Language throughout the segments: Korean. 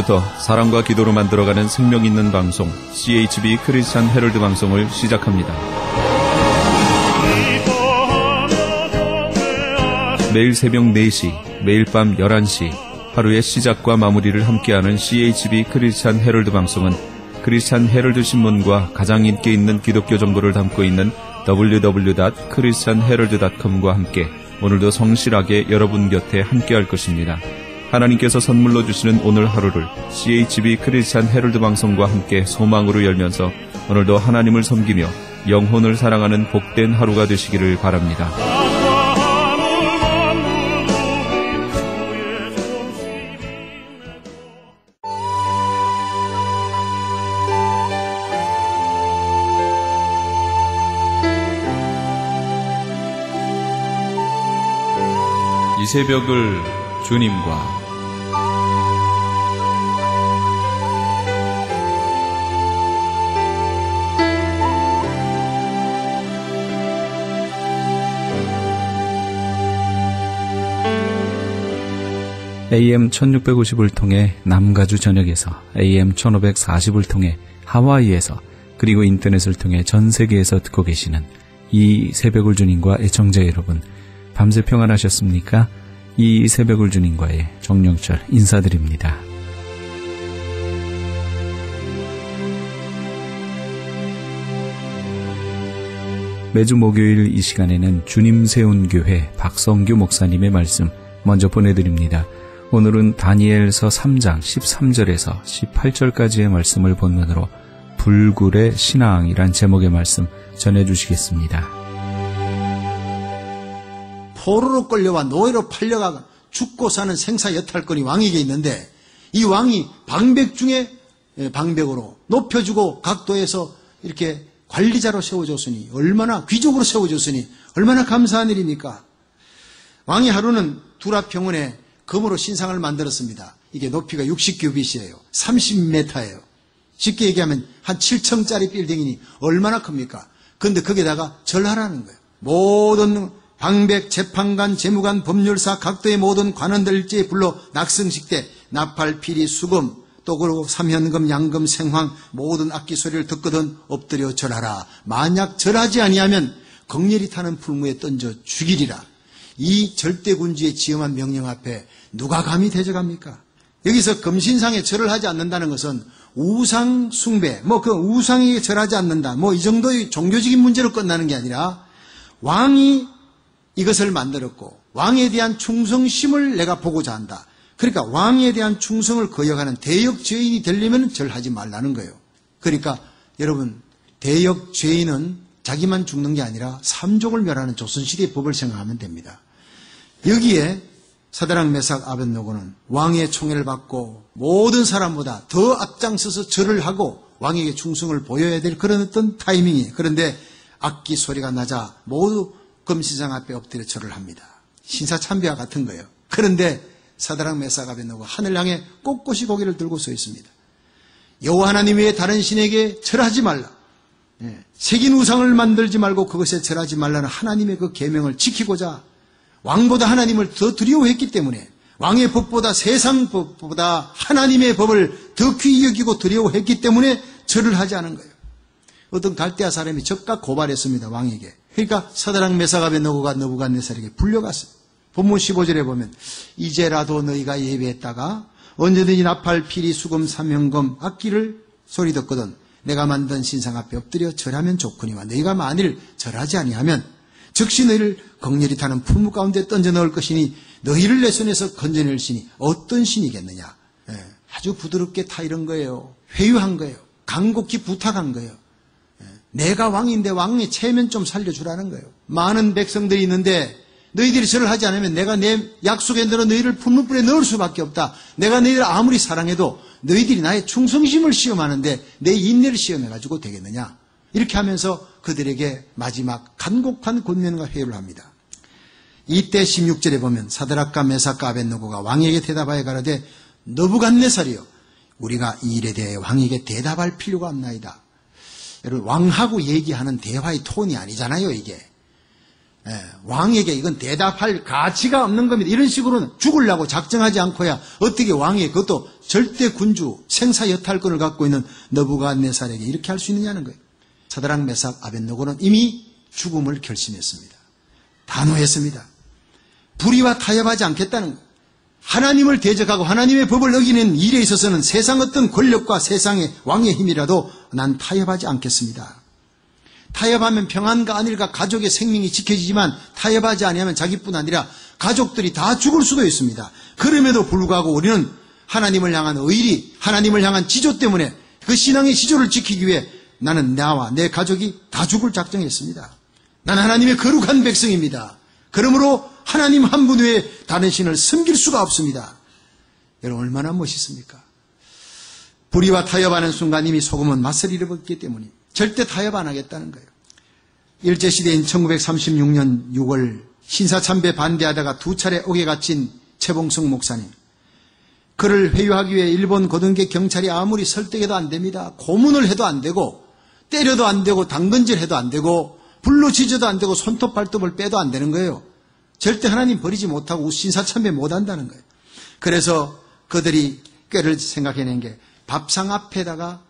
지금부터 사랑과 기도로 만들어가는 생명 있는 방송 CHB 크리스찬 헤럴드 방송을 시작합니다. 매일 새벽 4시, 매일 밤 11시 하루의 시작과 마무리를 함께하는 CHB 크리스찬 헤럴드 방송은 크리스찬 헤럴드 신문과 가장 인기 있는 기독교 정보를 담고 있는 www.christianherald.com과 함께 오늘도 성실하게 여러분 곁에 함께할 것입니다. 하나님께서 선물로 주시는 오늘 하루를 CHB 크리스찬 헤럴드 방송과 함께 소망으로 열면서 오늘도 하나님을 섬기며 영혼을 사랑하는 복된 하루가 되시기를 바랍니다. 이 새벽을 주님과 AM 1650을 통해 남가주 전역에서, AM 1540을 통해 하와이에서, 그리고 인터넷을 통해 전 세계에서 듣고 계시는 이 새벽을 주님과 애청자 여러분, 밤새 평안하셨습니까? 이 새벽을 주님과의 정영철 인사드립니다. 매주 목요일 이 시간에는 주님 세운 교회 박성규 목사님의 말씀 먼저 보내드립니다. 오늘은 다니엘서 3장 13절에서 18절까지의 말씀을 본문으로 불굴의 신앙이란 제목의 말씀 전해주시겠습니다. 포로로 끌려와 노예로 팔려가 죽고 사는 생사 여탈권이 왕에게 있는데, 이 왕이 방백 중에 방백으로 높여주고 각도에서 이렇게 관리자로 세워줬으니, 얼마나 귀족으로 세워줬으니 얼마나 감사한 일입니까? 왕이 하루는 두라평원에 금으로 신상을 만들었습니다. 이게 높이가 60규빗이에요. 30m예요. 쉽게 얘기하면 한 7층짜리 빌딩이니 얼마나 큽니까? 그런데 거기다가 절하라는 거예요. 모든 방백, 재판관, 재무관, 법률사, 각도의 모든 관원들 일제히 불러 낙성식 때 나팔, 피리, 수금, 또 그리고 삼현금, 양금, 생황 모든 악기 소리를 듣거든 엎드려 절하라. 만약 절하지 아니하면 극렬히 타는 풀무에 던져 죽이리라. 이 절대군주의 지엄한 명령 앞에 누가 감히 대적합니까? 여기서 금신상에 절을 하지 않는다는 것은 우상 숭배, 그 우상에게 절하지 않는다, 이 정도의 종교적인 문제로 끝나는 게 아니라 왕이 이것을 만들었고 왕에 대한 충성심을 내가 보고자 한다. 그러니까 왕에 대한 충성을 거역하는 대역 죄인이 되려면 절하지 말라는 거예요. 그러니까 여러분, 대역 죄인은 자기만 죽는 게 아니라 삼족을 멸하는 조선시대의 법을 생각하면 됩니다. 여기에 사드락 메삭 아벳노고는 왕의 총애를 받고 모든 사람보다 더 앞장서서 절을 하고 왕에게 충성을 보여야 될 그런 어떤 타이밍이에요. 그런데 악기 소리가 나자 모두 금신상 앞에 엎드려 절을 합니다. 신사참배와 같은 거예요. 그런데 사드락 메삭 아벳노고 하늘 향해 꼿꼿이 고개를 들고 서 있습니다. 여호와 하나님 외에 다른 신에게 절하지 말라. 새긴 우상을 만들지 말고 그것에 절하지 말라는 하나님의 그 계명을 지키고자 왕보다 하나님을 더 두려워했기 때문에, 왕의 법보다 세상 법보다 하나님의 법을 더 귀히 여기고 두려워했기 때문에 절을 하지 않은 거예요. 어떤 갈대아 사람이 적각 고발했습니다, 왕에게. 그러니까 사드락 메삭 아벳노고가 느부갓네살에게 불려갔어요. 본문 15절에 보면 이제라도 너희가 예배했다가 언제든지 나팔, 피리, 수금, 삼현금, 악기를 소리 듣거든 내가 만든 신상 앞에 엎드려 절하면 좋거니와 너희가 만일 절하지 아니하면 즉시 너희를 극렬히 타는 풀무 가운데 던져 넣을 것이니 너희를 내 손에서 건져낼 신이 어떤 신이겠느냐. 아주 부드럽게 타 이런 거예요. 회유한 거예요. 간곡히 부탁한 거예요. 내가 왕인데 왕의 체면 좀 살려주라는 거예요. 많은 백성들이 있는데 너희들이 절을 하지 않으면 내가 내 약속에 들어 너희를 풀무불에 넣을 수밖에 없다. 내가 너희를 아무리 사랑해도 너희들이 나의 충성심을 시험하는데 내 인내를 시험해가지고 되겠느냐. 이렇게 하면서 그들에게 마지막 간곡한 권면과 회유를 합니다. 이때 16절에 보면 사드락과 메삭과 아벳노고가 왕에게 대답하여 가라되 느부갓네살이여 우리가 이 일에 대해 왕에게 대답할 필요가 없나이다. 여러분, 왕하고 얘기하는 대화의 톤이 아니잖아요, 이게. 왕에게 이건 대답할 가치가 없는 겁니다. 이런 식으로는 죽으려고 작정하지 않고야 어떻게 왕이 그것도 절대 군주 생사 여탈권을 갖고 있는 느부갓네살에게 이렇게 할 수 있느냐는 거예요. 사드락 메삭 아벳느고는 이미 죽음을 결심했습니다. 단호했습니다. 불의와 타협하지 않겠다는 거예요. 하나님을 대적하고 하나님의 법을 어기는 일에 있어서는 세상 어떤 권력과 세상의 왕의 힘이라도 난 타협하지 않겠습니다. 타협하면 평안과 안일과 가족의 생명이 지켜지지만 타협하지 아니하면 자기뿐 아니라 가족들이 다 죽을 수도 있습니다. 그럼에도 불구하고 우리는 하나님을 향한 의리, 하나님을 향한 지조 때문에 그 신앙의 지조를 지키기 위해 나는 나와 내 가족이 다 죽을 작정했습니다. 나는 하나님의 거룩한 백성입니다. 그러므로 하나님 한 분 외에 다른 신을 섬길 수가 없습니다. 여러분 얼마나 멋있습니까? 불의와 타협하는 순간 이미 소금은 맛을 잃어버렸기 때문입니다. 절대 타협 안 하겠다는 거예요. 일제시대인 1936년 6월 신사참배 반대하다가 2차례 옥에 갇힌 최봉석 목사님. 그를 회유하기 위해 일본 고등계 경찰이 아무리 설득해도 안 됩니다. 고문을 해도 안 되고 때려도 안 되고 당근질해도 안 되고 불로 지져도 안 되고 손톱 발톱을 빼도 안 되는 거예요. 절대 하나님 버리지 못하고 신사참배 못한다는 거예요. 그래서 그들이 꾀를 생각해낸 게 밥상 앞에다가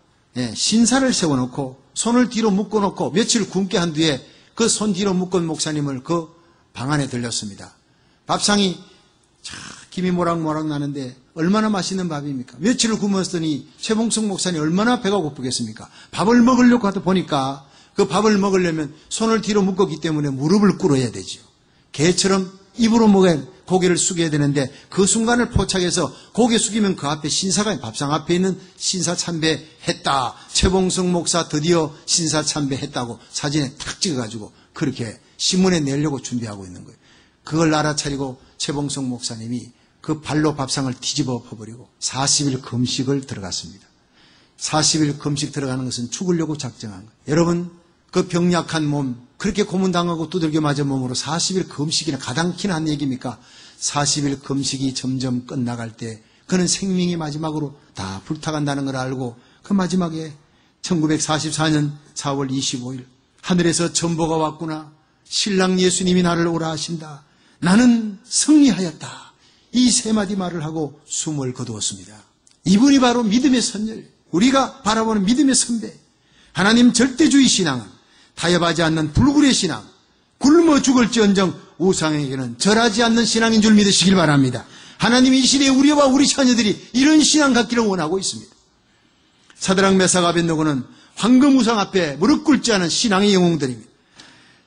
신사를 세워놓고 손을 뒤로 묶어놓고 며칠 굶게 한 뒤에 그 손 뒤로 묶은 목사님을 그 방 안에 들렸습니다. 밥상이 김이 모락모락 나는데 얼마나 맛있는 밥입니까? 며칠을 굶었더니 최봉석 목사님 얼마나 배가 고프겠습니까? 밥을 먹으려고 하다 보니까 그 밥을 먹으려면 손을 뒤로 묶었기 때문에 무릎을 꿇어야 되죠. 개처럼 입으로 먹어야 고개를 숙여야 되는데 그 순간을 포착해서 고개 숙이면 그 앞에 신사가 밥상 앞에 있는 신사 참배했다. 최봉석 목사 드디어 신사 참배했다고 사진에 탁 찍어가지고 그렇게 신문에 내려고 준비하고 있는 거예요. 그걸 알아차리고 최봉석 목사님이 그 발로 밥상을 뒤집어 엎어버리고 40일 금식을 들어갔습니다. 40일 금식 들어가는 것은 죽으려고 작정한 거예요. 여러분 그 병약한 몸 그렇게 고문당하고 두들겨 맞은 몸으로 40일 금식이나 가당키나 한 얘기입니까? 40일 금식이 점점 끝나갈 때 그는 생명이 마지막으로 다 불타간다는 걸 알고 그 마지막에 1944년 4월 25일 하늘에서 전보가 왔구나. 신랑 예수님이 나를 오라 하신다. 나는 승리하였다. 이 세 마디 말을 하고 숨을 거두었습니다. 이분이 바로 믿음의 선열, 우리가 바라보는 믿음의 선배. 하나님 절대주의 신앙은 타협하지 않는 불굴의 신앙, 굶어 죽을지언정 우상에게는 절하지 않는 신앙인 줄 믿으시길 바랍니다. 하나님이 이 시대에 우리와 우리 자녀들이 이런 신앙 갖기를 원하고 있습니다. 사드락 메삭 아벳느고는 황금 우상 앞에 무릎 꿇지 않은 신앙의 영웅들입니다.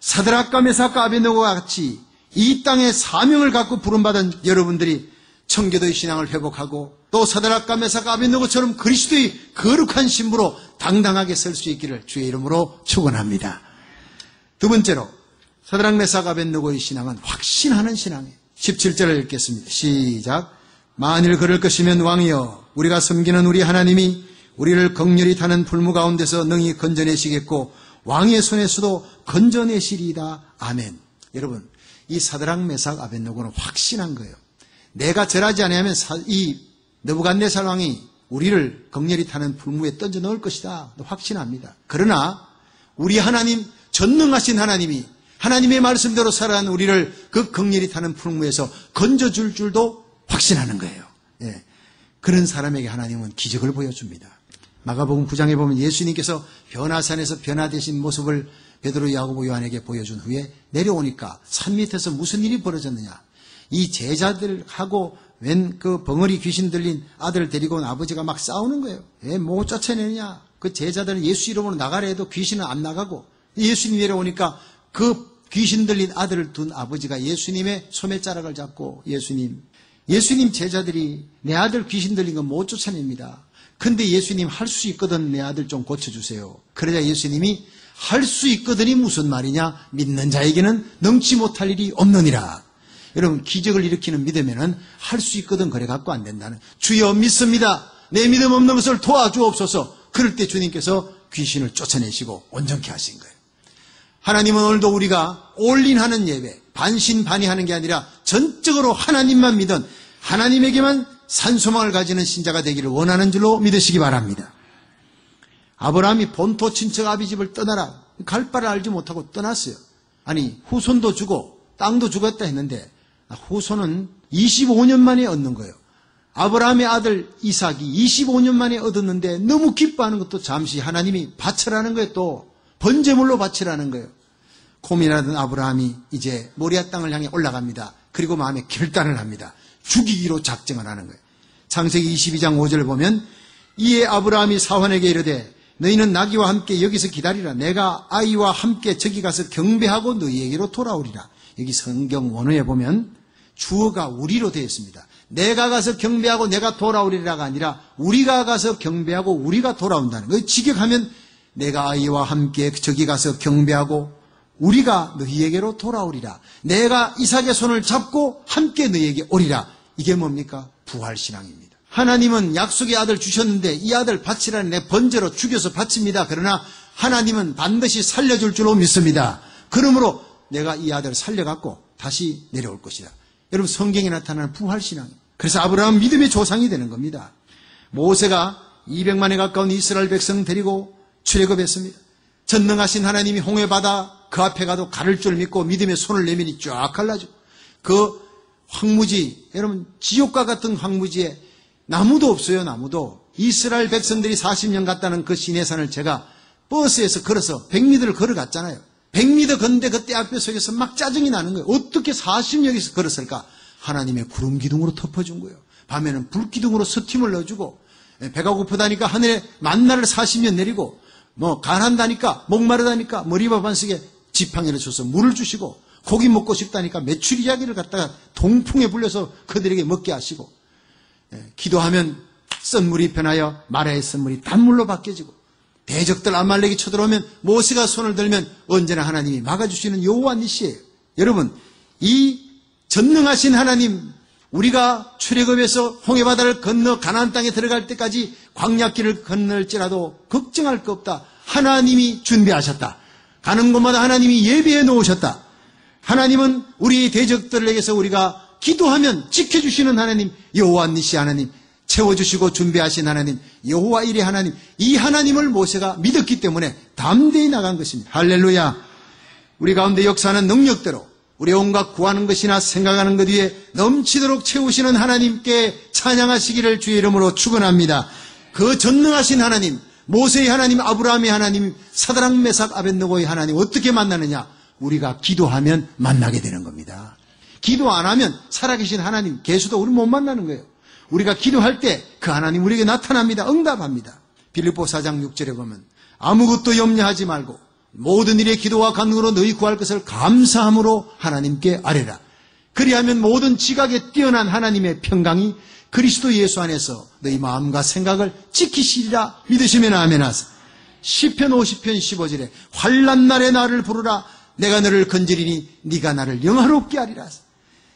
사드락과 메삭과 아벳느고와 같이 이 땅에 사명을 갖고 부름받은 여러분들이 청교도의 신앙을 회복하고 또 사드락과 메삭과 아벳느고처럼 그리스도의 거룩한 신부로 당당하게 설 수 있기를 주의 이름으로 축원합니다. 두 번째로 사드락 메삭 아벳느고의 신앙은 확신하는 신앙이에요. 17절을 읽겠습니다. 시작. 만일 그럴 것이면 왕이여 우리가 섬기는 우리 하나님이 우리를 극렬히 타는 불무 가운데서 능히 건져내시겠고 왕의 손에서도 건져내시리이다. 아멘. 여러분 이 사드락 메삭 아벳느고는 확신한 거예요. 내가 절하지 아니하면 이 느부갓네살 왕이 우리를 극렬히 타는 불무에 던져 넣을 것이다. 확신합니다. 그러나 우리 하나님 전능하신 하나님이 하나님의 말씀대로 살아가는 우리를 그 극렬히 타는 불무에서 건져줄 줄도 확신하는 거예요. 예. 그런 사람에게 하나님은 기적을 보여줍니다. 마가복음 9장에 보면 예수님께서 변화산에서 변화되신 모습을 베드로, 야고보, 요한에게 보여준 후에 내려오니까 산 밑에서 무슨 일이 벌어졌느냐. 이 제자들하고 웬 그 벙어리 귀신 들린 아들 데리고 온 아버지가 막 싸우는 거예요. 왜 못 쫓아내느냐. 그 제자들은 예수 이름으로 나가려 해도 귀신은 안 나가고 예수님 내려오니까 그 귀신 들린 아들을 둔 아버지가 예수님의 소매자락을 잡고 예수님 제자들이 내 아들 귀신 들린 건 못 쫓아냅니다. 근데 예수님 할 수 있거든 내 아들 좀 고쳐주세요. 그러자 예수님이 할 수 있거든이 무슨 말이냐. 믿는 자에게는 넘지 못할 일이 없느니라. 여러분 기적을 일으키는 믿으면은 할 수 있거든 그래 갖고 안 된다는. 주여 믿습니다. 내 믿음 없는 것을 도와주옵소서. 그럴 때 주님께서 귀신을 쫓아내시고 온전케 하신 거예요. 하나님은 오늘도 우리가 올인하는 예배, 반신반의하는 게 아니라 전적으로 하나님만 믿은 하나님에게만 산소망을 가지는 신자가 되기를 원하는 줄로 믿으시기 바랍니다. 아브라함이 본토 친척 아비 집을 떠나라. 갈 바를 알지 못하고 떠났어요. 아니 후손도 주고 땅도 주겠다 했는데 후손은 25년 만에 얻는 거예요. 아브라함의 아들 이삭이 25년 만에 얻었는데 너무 기뻐하는 것도 잠시 하나님이 바치라는 거예요. 또 번제물로 바치라는 거예요. 고민하던 아브라함이 이제 모리아 땅을 향해 올라갑니다. 그리고 마음에 결단을 합니다. 죽이기로 작정을 하는 거예요. 창세기 22장 5절을 보면 이에 아브라함이 사환에게 이르되 너희는 나귀와 함께 여기서 기다리라. 내가 아이와 함께 저기 가서 경배하고 너희에게로 돌아오리라. 여기 성경 원어에 보면 주어가 우리로 되어 있습니다. 내가 가서 경배하고 내가 돌아오리라가 아니라 우리가 가서 경배하고 우리가 돌아온다는 거예요. 직역하면 내가 아이와 함께 저기 가서 경배하고 우리가 너희에게로 돌아오리라. 내가 이삭의 손을 잡고 함께 너희에게 오리라. 이게 뭡니까? 부활신앙입니다. 하나님은 약속의 아들 주셨는데 이 아들 바치라는 내 번제로 죽여서 바칩니다. 그러나 하나님은 반드시 살려줄 줄로 믿습니다. 그러므로 내가 이 아들을 살려갖고 다시 내려올 것이다. 여러분 성경에 나타나는 부활신앙입니다. 그래서 아브라함은 믿음의 조상이 되는 겁니다. 모세가 200만에 가까운 이스라엘 백성 데리고 출애굽했습니다. 전능하신 하나님이 홍해바다 그 앞에 가도 가를 줄 믿고 믿음의 손을 내밀이 쫙 갈라져. 그 황무지, 여러분 지옥과 같은 황무지에 나무도 없어요. 나무도. 이스라엘 백성들이 40년 갔다는 그 시내산을 제가 버스에서 걸어서 100m를 걸어갔잖아요. 100m 걷는데 그때 앞에 속에서 막 짜증이 나는 거예요. 어떻게 40년에서 걸었을까? 하나님의 구름 기둥으로 덮어준 거예요. 밤에는 불 기둥으로 스팀을 넣어주고, 배가 고프다니까 하늘에 만나를 40년 내리고, 간한다니까, 목마르다니까 머리밥 반석에 지팡이를 줘서 물을 주시고, 고기 먹고 싶다니까 메추리 이야기를 갖다가 동풍에 불려서 그들에게 먹게 하시고, 기도하면 썬물이 변하여 마라의 썬물이 단물로 바뀌어지고, 대적들 아말렉이 쳐들어오면 모세가 손을 들면 언제나 하나님이 막아주시는 여호와 니시예요. 여러분, 이 전능하신 하나님, 우리가 출애굽에서 홍해바다를 건너 가나안 땅에 들어갈 때까지 광야길을 건널지라도 걱정할 거 없다. 하나님이 준비하셨다. 가는 곳마다 하나님이 예비해 놓으셨다. 하나님은 우리 대적들에게서 우리가 기도하면 지켜주시는 하나님, 여호와 니시 하나님, 채워주시고 준비하신 하나님, 여호와 이레 하나님, 이 하나님을 모세가 믿었기 때문에 담대히 나간 것입니다. 할렐루야. 우리 가운데 역사하는 능력대로 우리 온갖 구하는 것이나 생각하는 것 위에 넘치도록 채우시는 하나님께 찬양하시기를 주의 이름으로 축원합니다. 그 전능하신 하나님, 모세의 하나님, 아브라함의 하나님, 사드락 메삭 아벳느고의 하나님 어떻게 만나느냐? 우리가 기도하면 만나게 되는 겁니다. 기도 안 하면 살아계신 하나님, 계수도 우리 못 만나는 거예요. 우리가 기도할 때 그 하나님 우리에게 나타납니다. 응답합니다. 빌립보 4장 6절에 보면 아무것도 염려하지 말고 모든 일에 기도와 간구로 너희 구할 것을 감사함으로 하나님께 아뢰라. 그리하면 모든 지각에 뛰어난 하나님의 평강이 그리스도 예수 안에서 너희 마음과 생각을 지키시리라 믿으시면 아멘 하세요. 시편 50편 15절에 환난 날에 나를 부르라. 내가 너를 건지리니 네가 나를 영화롭게 하리라.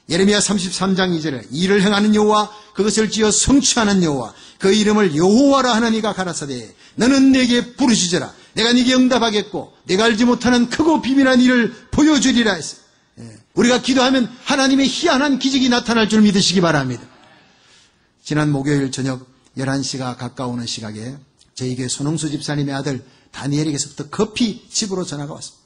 예레미야 33장 2절에 일을 행하는 여호와, 그것을 지어 성취하는 여호와, 그 이름을 여호와라 하나니가 가라사대 너는 내게 부르짖어라. 내가 네게 응답하겠고 내가 알지 못하는 크고 비밀한 일을 보여주리라 했어요. 우리가 기도하면 하나님의 희한한 기적이 나타날 줄 믿으시기 바랍니다. 지난 목요일 저녁 11시가 가까우는 시각에 저희 교회 손홍수 집사님의 아들 다니엘에게서부터 급히 집으로 전화가 왔습니다.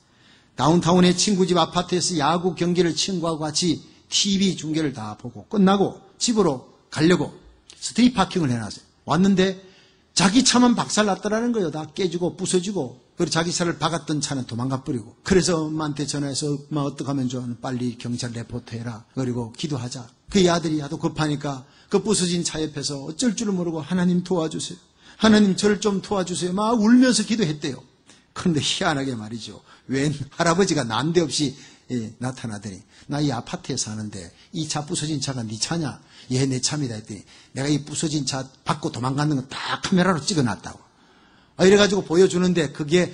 다운타운의 친구 집 아파트에서 야구 경기를 친구하고 같이 TV 중계를 다 보고 끝나고 집으로 가려고 스트릿 파킹을 해놨어요. 왔는데 자기 차만 박살났더라는 거예요. 다 깨지고 부서지고. 그리고 자기 차를 박았던 차는 도망가 버리고. 그래서 엄마한테 전화해서 엄마 어떡하면 좋아? 빨리 경찰 레포트해라. 그리고 기도하자. 그 아들이 하도 급하니까 그 부서진 차 옆에서 어쩔 줄을 모르고 하나님 도와주세요. 하나님 저를 좀 도와주세요. 막 울면서 기도했대요. 그런데 희한하게 말이죠. 웬 할아버지가 난데없이 나타나더니 나 이 아파트에 사는데 이 차 부서진 차가 네 차냐? 예, 내 차입니다 했더니 내가 이 부서진 차 받고 도망가는 거 다 카메라로 찍어놨다고. 이래가지고 보여주는데 그게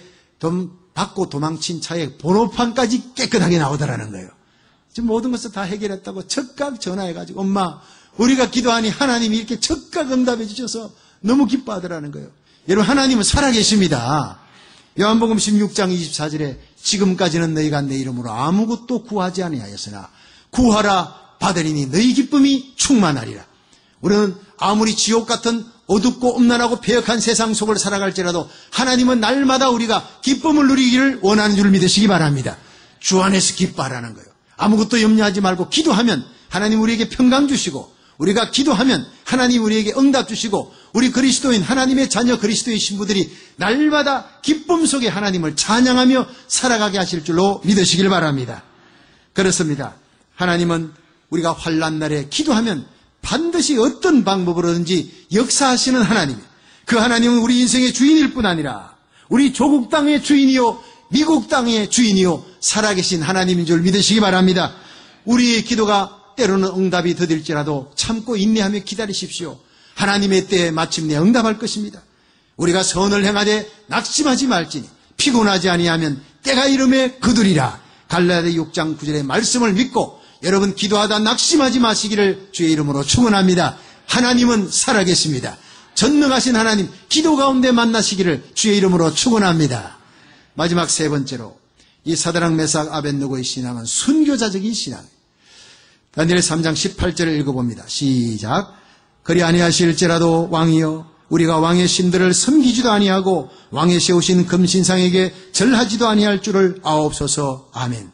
받고 도망친 차의 번호판까지 깨끗하게 나오더라는 거예요. 지금 모든 것을 다 해결했다고 즉각 전화해가지고 엄마 우리가 기도하니 하나님이 이렇게 즉각 응답해 주셔서 너무 기뻐하더라는 거예요. 여러분 하나님은 살아계십니다. 요한복음 16장 24절에 지금까지는 너희가 내 이름으로 아무것도 구하지 아니하였으나 구하라 받으리니 너희 기쁨이 충만하리라. 우리는 아무리 지옥 같은 어둡고 음란하고 폐역한 세상 속을 살아갈지라도 하나님은 날마다 우리가 기쁨을 누리기를 원하는 줄 믿으시기 바랍니다. 주 안에서 기뻐하라는 거예요. 아무것도 염려하지 말고 기도하면 하나님 우리에게 평강 주시고, 우리가 기도하면 하나님 우리에게 응답 주시고, 우리 그리스도인 하나님의 자녀 그리스도의 신부들이 날마다 기쁨 속에 하나님을 찬양하며 살아가게 하실 줄로 믿으시길 바랍니다. 그렇습니다. 하나님은 우리가 환난 날에 기도하면 반드시 어떤 방법으로든지 역사하시는 하나님, 그 하나님은 우리 인생의 주인일 뿐 아니라 우리 조국 땅의 주인이요 미국 땅의 주인이요 살아계신 하나님인 줄 믿으시기 바랍니다. 우리의 기도가 때로는 응답이 더딜지라도 참고 인내하며 기다리십시오. 하나님의 때에 마침내 응답할 것입니다. 우리가 선을 행하되 낙심하지 말지니 피곤하지 아니하면 때가 이름에 거두리라. 갈라디아 6장 9절의 말씀을 믿고 여러분 기도하다 낙심하지 마시기를 주의 이름으로 축원합니다. 하나님은 살아계십니다. 전능하신 하나님 기도 가운데 만나시기를 주의 이름으로 축원합니다. 마지막 세 번째로 이 사드락 메삭 아벳느고의 신앙은 순교자적인 신앙. 다니엘 3장 18절을 읽어봅니다. 시작. 그리 아니하실지라도 왕이여 우리가 왕의 신들을 섬기지도 아니하고 왕의 세우신 금신상에게 절하지도 아니할 줄을 아옵소서. 아멘.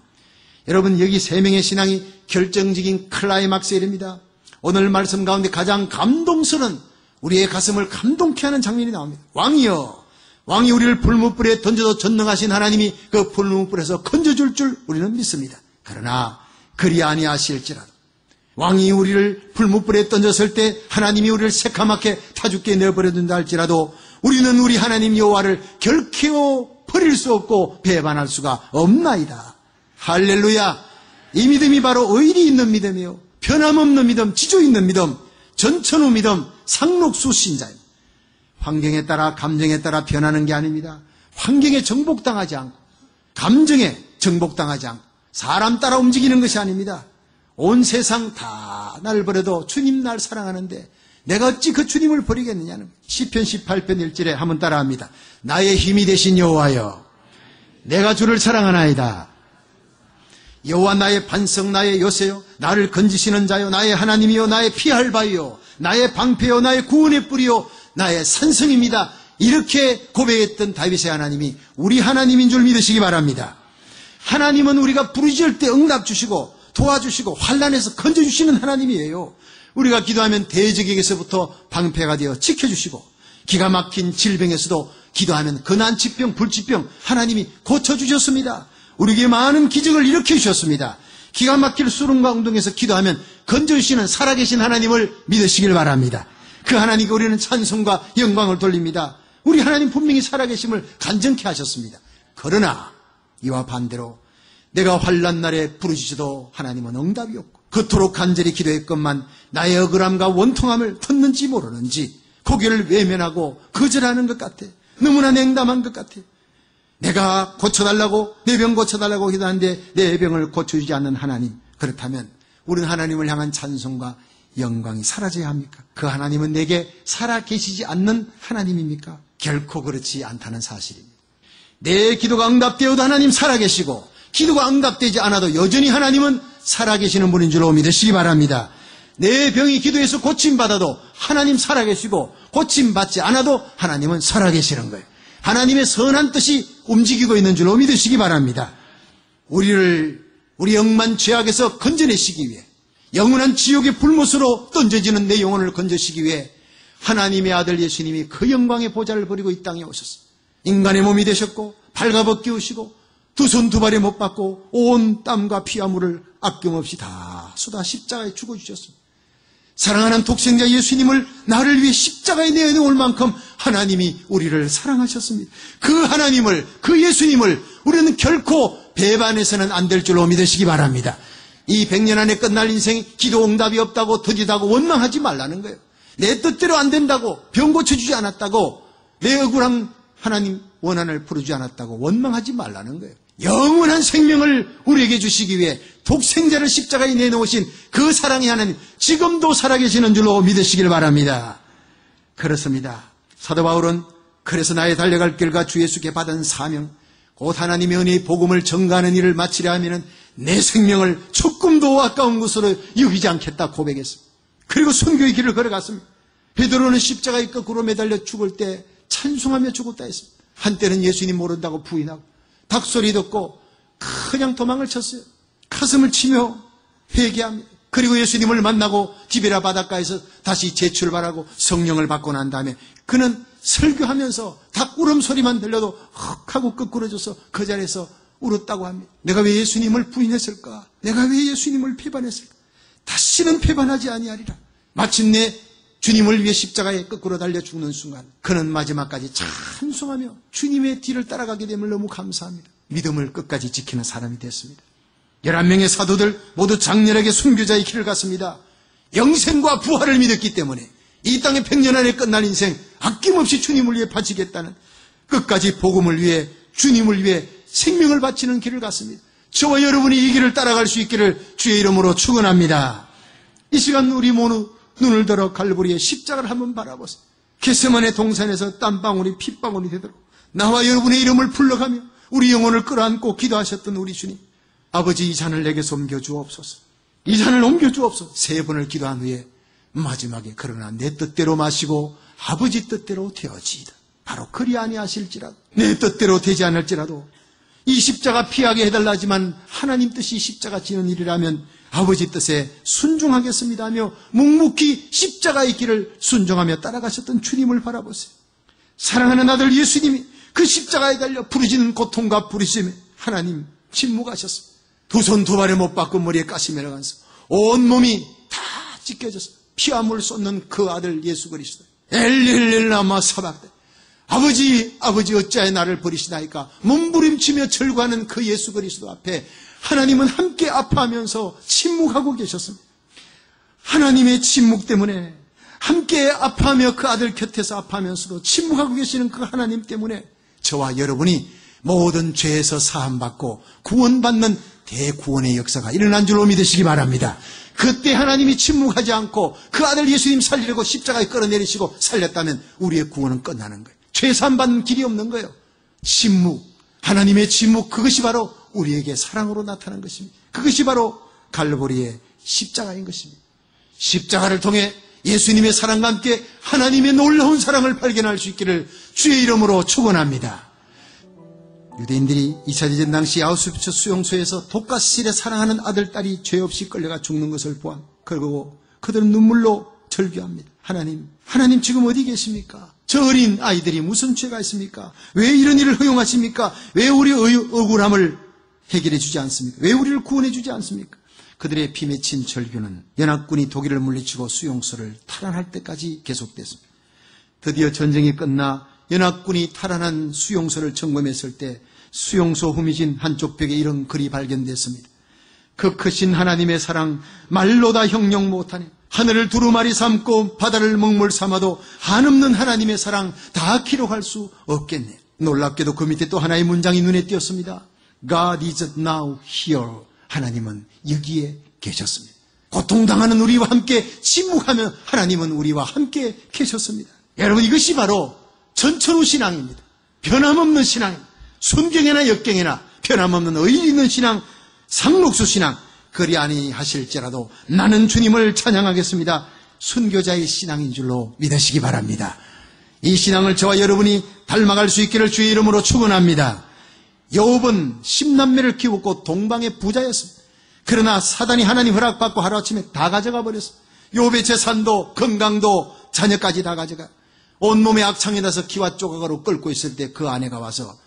여러분 여기 세 명의 신앙이 결정적인 클라이막스에 이릅니다. 오늘 말씀 가운데 가장 감동스러운 우리의 가슴을 감동케 하는 장면이 나옵니다. 왕이여 왕이 우리를 불못불에 던져도 전능하신 하나님이 그 불못불에서 건져줄 줄 우리는 믿습니다. 그러나 그리 아니하실지라도 왕이 우리를 불못불에 던졌을 때 하나님이 우리를 새카맣게 타죽게 내버려둔다 할지라도 우리는 우리 하나님 여호와를 결코 버릴 수 없고 배반할 수가 없나이다. 할렐루야. 이 믿음이 바로 의리 있는 믿음이요 변함없는 믿음, 지조 있는 믿음, 전천후 믿음, 상록수 신자입니다. 환경에 따라 감정에 따라 변하는 게 아닙니다. 환경에 정복당하지 않고 감정에 정복당하지 않고 사람 따라 움직이는 것이 아닙니다. 온 세상 다 날 버려도 주님 날 사랑하는데 내가 어찌 그 주님을 버리겠느냐는 시편 18편 1절에 한번 따라합니다. 나의 힘이 되신 여호와여 내가 주를 사랑하나이다. 여호와 나의 반석 나의 요새요 나를 건지시는 자요 나의 하나님이요 나의 피할 바요 나의 방패요 나의 구원의 뿌리요 나의 산성입니다. 이렇게 고백했던 다윗의 하나님이 우리 하나님인 줄 믿으시기 바랍니다. 하나님은 우리가 부르짖을 때 응답 주시고 도와주시고 환난에서 건져주시는 하나님이에요. 우리가 기도하면 대적에게서부터 방패가 되어 지켜주시고 기가 막힌 질병에서도 기도하면 근한疾병, 불치병 하나님이 고쳐주셨습니다. 우리에게 많은 기적을 일으켜주셨습니다. 기가 막힐 수렁과 웅덩이에서 기도하면 건져주시는 살아계신 하나님을 믿으시길 바랍니다. 그 하나님께 우리는 찬송과 영광을 돌립니다. 우리 하나님 분명히 살아계심을 간증케 하셨습니다. 그러나 이와 반대로 내가 환난 날에 부르짖어도 하나님은 응답이 없고 그토록 간절히 기도했건만 나의 억울함과 원통함을 듣는지 모르는지 고개를 외면하고 거절하는 것 같아. 너무나 냉담한 것 같아. 내가 고쳐달라고 내 병 고쳐달라고 기도하는데 내 병을 고쳐주지 않는 하나님. 그렇다면 우리는 하나님을 향한 찬송과 영광이 사라져야 합니까? 그 하나님은 내게 살아계시지 않는 하나님입니까? 결코 그렇지 않다는 사실입니다. 내 기도가 응답되어도 하나님 살아계시고 기도가 응답되지 않아도 여전히 하나님은 살아계시는 분인 줄로 믿으시기 바랍니다. 내 병이 기도해서 고침받아도 하나님 살아계시고 고침받지 않아도 하나님은 살아계시는 거예요. 하나님의 선한 뜻이 움직이고 있는 줄로 믿으시기 바랍니다. 우리 영만 죄악에서 건져내시기 위해 영원한 지옥의 불못으로 던져지는 내 영혼을 건져시기 위해 하나님의 아들 예수님이 그 영광의 보좌를 버리고 이 땅에 오셨습니다. 인간의 몸이 되셨고 발가벗기우시고 두 손 두 발에 못 박고 온 땀과 피와 물을 아낌없이 다 쏟아 십자가에 죽어주셨습니다. 사랑하는 독생자 예수님을 나를 위해 십자가에 내어놓을 만큼 하나님이 우리를 사랑하셨습니다. 그 하나님을, 그 예수님을 우리는 결코 배반해서는 안 될 줄로 믿으시기 바랍니다. 이 100년 안에 끝날 인생이 기도 응답이 없다고 더디다고 원망하지 말라는 거예요. 내 뜻대로 안 된다고 병 고쳐주지 않았다고 내 억울한 하나님 원한을 풀어주지 않았다고 원망하지 말라는 거예요. 영원한 생명을 우리에게 주시기 위해 독생자를 십자가에 내놓으신 그 사랑의 하나님 지금도 살아계시는 줄로 믿으시길 바랍니다. 그렇습니다. 사도 바울은 그래서 나의 달려갈 길과 주 예수께 받은 사명 곧 하나님의 은혜의 복음을 전가하는 일을 마치려 하면 내 생명을 조금도 아까운 것으로 여기지 않겠다 고백했습니다. 그리고 순교의 길을 걸어갔습니다. 베드로는 십자가에 거꾸로 매달려 죽을 때 찬송하며 죽었다 했습니다. 한때는 예수님 모른다고 부인하고 닭소리 듣고 그냥 도망을 쳤어요. 가슴을 치며 회개합니다. 그리고 예수님을 만나고 디베라 바닷가에서 다시 재출발하고 성령을 받고 난 다음에 그는 설교하면서 닭 울음소리만 들려도 헉 하고 끄꾸러져서 그 자리에서 울었다고 합니다. 내가 왜 예수님을 부인했을까? 내가 왜 예수님을 배반했을까? 다시는 배반하지 아니하리라. 마침내 주님을 위해 십자가에 거꾸로 달려 죽는 순간 그는 마지막까지 찬송하며 주님의 뒤를 따라가게 됨을 너무 감사합니다. 믿음을 끝까지 지키는 사람이 됐습니다. 11명의 사도들 모두 장렬하게 순교자의 길을 갔습니다. 영생과 부활을 믿었기 때문에 이 땅의 100년 안에 끝날 인생 아낌없이 주님을 위해 바치겠다는 끝까지 복음을 위해 주님을 위해 생명을 바치는 길을 갔습니다. 저와 여러분이 이 길을 따라갈 수 있기를 주의 이름으로 축원합니다. 이 시간 우리 모두 눈을 들어 갈보리의 십자가를 한번 바라보세요. 겟세마네 동산에서 땀방울이 핏방울이 되도록 나와 여러분의 이름을 불러가며 우리 영혼을 끌어안고 기도하셨던 우리 주님, 아버지 이 잔을 내게서 옮겨주옵소서. 이 잔을 옮겨주옵소서. 3번을 기도한 후에 마지막에 그러나 내 뜻대로 마시고 아버지 뜻대로 되어지이다. 바로 그리 아니하실지라도 내 뜻대로 되지 않을지라도 이 십자가 피하게 해달라지만 하나님 뜻이 십자가 지는 일이라면 아버지 뜻에 순종하겠습니다 하며 묵묵히 십자가의 길을 순종하며 따라가셨던 주님을 바라보세요. 사랑하는 아들 예수님이 그 십자가에 달려 부르짖는 고통과 부르심에 하나님 침묵하셨습니다. 2손 2발에 못 박고 머리에 가시 메려가면서 온몸이 다 찢겨져서 피와 물 쏟는 그 아들 예수 그리스도 엘릴릴라마 사박대 아버지 어찌하여 나를 버리시나이까 몸부림치며 절구하는 그 예수 그리스도 앞에 하나님은 함께 아파하면서 침묵하고 계셨습니다. 하나님의 침묵 때문에 함께 아파하며 그 아들 곁에서 아파하면서도 침묵하고 계시는 그 하나님 때문에 저와 여러분이 모든 죄에서 사함받고 구원받는 대구원의 역사가 일어난 줄로 믿으시기 바랍니다. 그때 하나님이 침묵하지 않고 그 아들 예수님 살리려고 십자가에 끌어내리시고 살렸다면 우리의 구원은 끝나는 거예요. 죄 사함받는 길이 없는 거예요. 침묵, 하나님의 침묵, 그것이 바로 우리에게 사랑으로 나타난 것입니다. 그것이 바로 갈보리의 십자가인 것입니다. 십자가를 통해 예수님의 사랑과 함께 하나님의 놀라운 사랑을 발견할 수 있기를 주의 이름으로 축원합니다. 유대인들이 2차 대전 당시 아우슈비츠 수용소에서 독가스실에 사랑하는 아들, 딸이 죄 없이 끌려가 죽는 것을 보아 그리고 그들은 눈물로 절규합니다. 하나님 지금 어디 계십니까? 저 어린 아이들이 무슨 죄가 있습니까? 왜 이런 일을 허용하십니까? 왜 우리의 억울함을 해결해 주지 않습니까? 왜 우리를 구원해 주지 않습니까? 그들의 피 맺힌 절규는 연합군이 독일을 물리치고 수용소를 탈환할 때까지 계속됐습니다. 드디어 전쟁이 끝나 연합군이 탈환한 수용소를 점검했을 때 수용소 후미진 한쪽 벽에 이런 글이 발견됐습니다. 그 크신 하나님의 사랑 말로 다 형용 못하네. 하늘을 두루마리 삼고 바다를 먹물 삼아도 한없는 하나님의 사랑 다 기록할 수 없겠네. 놀랍게도 그 밑에 또 하나의 문장이 눈에 띄었습니다. God is now here. 하나님은 여기에 계셨습니다. 고통당하는 우리와 함께 침묵하며 하나님은 우리와 함께 계셨습니다. 여러분, 이것이 바로 전천후 신앙입니다. 변함없는 신앙입니다. 순경이나 역경이나 변함없는 의리 있는 신앙, 상록수 신앙. 그리 아니하실지라도 나는 주님을 찬양하겠습니다. 순교자의 신앙인 줄로 믿으시기 바랍니다. 이 신앙을 저와 여러분이 닮아갈 수 있기를 주의 이름으로 축원합니다. 욥은 10남매를 키웠고 동방의 부자였습니다. 그러나 사단이 하나님 허락받고 하루아침에 다 가져가 버렸습니다. 욥의 재산도 건강도 자녀까지 다 가져가 온몸에 악창이 나서 기와 조각으로 끓고 있을 때 그 아내가 와서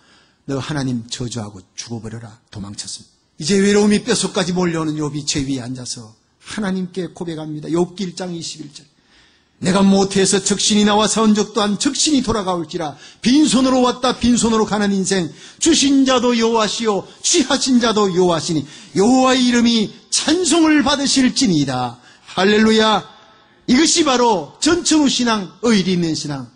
너 하나님 저주하고 죽어버려라 도망쳤습니다. 이제 외로움이 뼛속까지 몰려오는 욥이 제 위에 앉아서 하나님께 고백합니다. 욥기 1장 21절 내가 모태에서 적신이 나와 사온 적 또한 적신이 돌아가올지라 빈손으로 왔다 빈손으로 가는 인생 주신 자도 여호와시요 취하신 자도 여호와시니 여호와의 이름이 찬송을 받으실지니이다. 할렐루야. 이것이 바로 전천후 신앙, 의리 있는 신앙,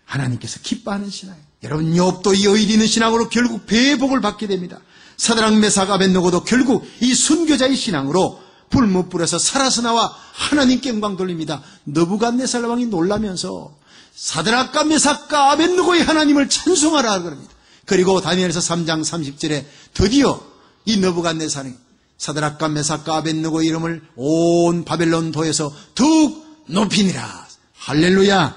하나님께서 기뻐하는 신앙이에요. 여러분, 욥도 이 의리 있는 신앙으로 결국 배의 복을 받게 됩니다. 사드락 메삭 아벳느고도 결국 이 순교자의 신앙으로 불못불에서 살아서 나와 하나님께 영광 돌립니다. 느부갓네살 왕이 놀라면서 사드락과 메삭과 아벳느고의 하나님을 찬송하라 그럽니다. 그리고 다니엘서 3장 30절에 드디어 이 느부갓네살이 사드락과 메삭과 아벳느고의 이름을 온 바벨론 도에서 더욱 높이니라. 할렐루야.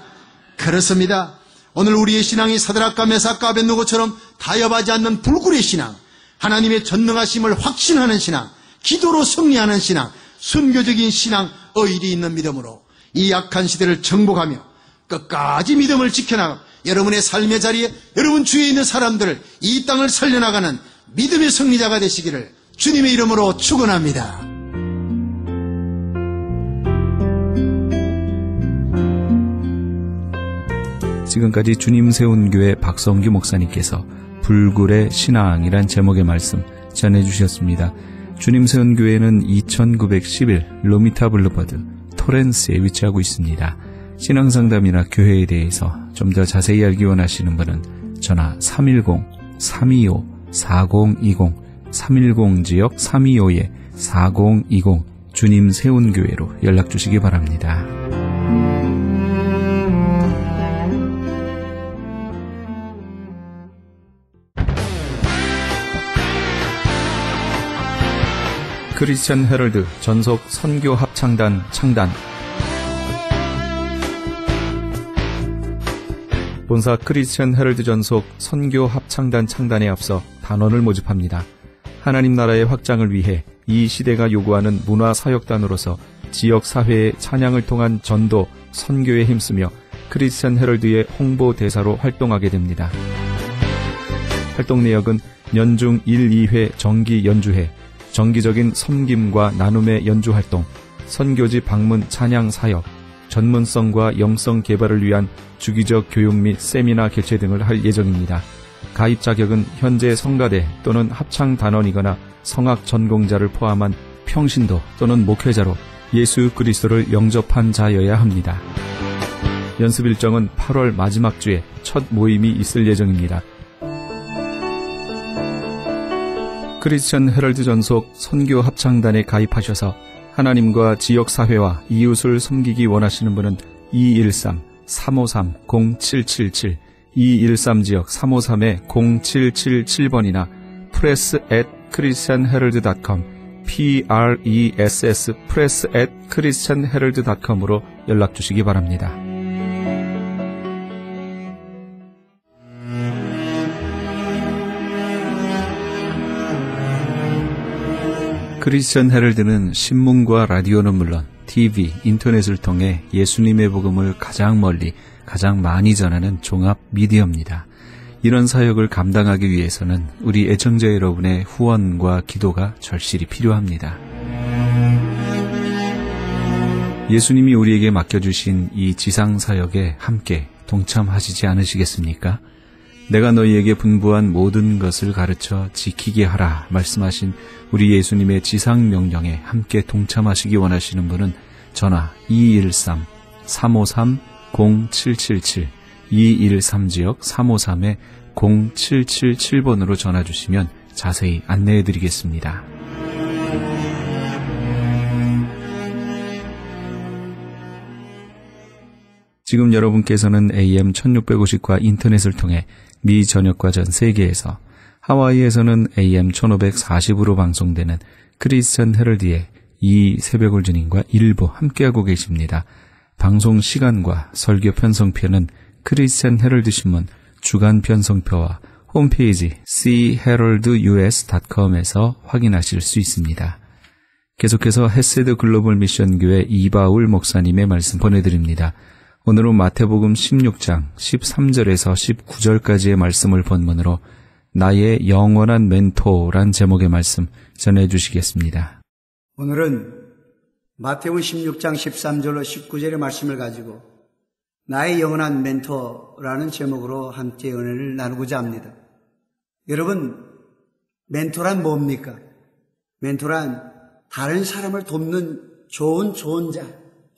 그렇습니다. 오늘 우리의 신앙이 사드락과 메삭과 아벳느고처럼 타협하지 않는 불굴의 신앙, 하나님의 전능하심을 확신하는 신앙, 기도로 승리하는 신앙, 순교적인 신앙, 의리 있는 믿음으로 이 약한 시대를 정복하며 끝까지 믿음을 지켜나가 여러분의 삶의 자리에 여러분 주위에 있는 사람들을 이 땅을 살려나가는 믿음의 승리자가 되시기를 주님의 이름으로 축원합니다. 지금까지 주님 세운 교회 박성규 목사님께서 불굴의 신앙이란 제목의 말씀 전해주셨습니다. 주님 세운 교회는 2911 로미타 블루버드 토렌스에 위치하고 있습니다. 신앙상담이나 교회에 대해서 좀 더 자세히 알기 원하시는 분은 전화 310-325-4020 310지역 325-4020 주님 세운 교회로 연락 주시기 바랍니다. 크리스천 헤럴드 전속 선교 합창단 창단. 본사 크리스천 헤럴드 전속 선교 합창단 창단에 앞서 단원을 모집합니다. 하나님 나라의 확장을 위해 이 시대가 요구하는 문화사역단으로서 지역사회의 찬양을 통한 전도, 선교에 힘쓰며 크리스천 헤럴드의 홍보대사로 활동하게 됩니다. 활동 내역은 연중 1, 2회 정기 연주회, 정기적인 섬김과 나눔의 연주활동, 선교지 방문 찬양 사역, 전문성과 영성 개발을 위한 주기적 교육 및 세미나 개최 등을 할 예정입니다. 가입 자격은 현재 성가대 또는 합창단원이거나 성악 전공자를 포함한 평신도 또는 목회자로 예수 그리스도를 영접한 자여야 합니다. 연습 일정은 8월 마지막 주에 첫 모임이 있을 예정입니다. 크리스천 헤럴드 전속 선교 합창단에 가입하셔서 하나님과 지역사회와 이웃을 섬기기 원하시는 분은 213-353-0777 213지역 353-0777번이나 press@christianherald.com press press@christianherald.com으로 연락 주시기 바랍니다. 크리스천 헤럴드는 신문과 라디오는 물론 TV, 인터넷을 통해 예수님의 복음을 가장 멀리, 가장 많이 전하는 종합 미디어입니다. 이런 사역을 감당하기 위해서는 우리 애청자 여러분의 후원과 기도가 절실히 필요합니다. 예수님이 우리에게 맡겨주신 이 지상사역에 함께 동참하시지 않으시겠습니까? 내가 너희에게 분부한 모든 것을 가르쳐 지키게 하라 말씀하신 우리 예수님의 지상명령에 함께 동참하시기 원하시는 분은 전화 213-353-0777 213지역 353-0777번으로 전화 주시면 자세히 안내해 드리겠습니다. 지금 여러분께서는 AM 1650과 인터넷을 통해 미 전역과 전 세계에서, 하와이에서는 AM 1540으로 방송되는 크리스천 헤럴드의 이 새벽을 주님과 일부 함께하고 계십니다. 방송 시간과 설교 편성표는 크리스천 헤럴드 신문 주간 편성표와 홈페이지 cheraldus.com에서 확인하실 수 있습니다. 계속해서 헤세드 글로벌 미션 교회 이바울 목사님의 말씀 보내드립니다. 오늘은 마태복음 16장 13절에서 19절까지의 말씀을 본문으로 나의 영원한 멘토란 제목의 말씀 전해주시겠습니다. 오늘은 마태복음 16장 13절로 19절의 말씀을 가지고 나의 영원한 멘토라는 제목으로 함께 은혜를 나누고자 합니다. 여러분, 멘토란 뭡니까? 멘토란 다른 사람을 돕는 좋은 조언자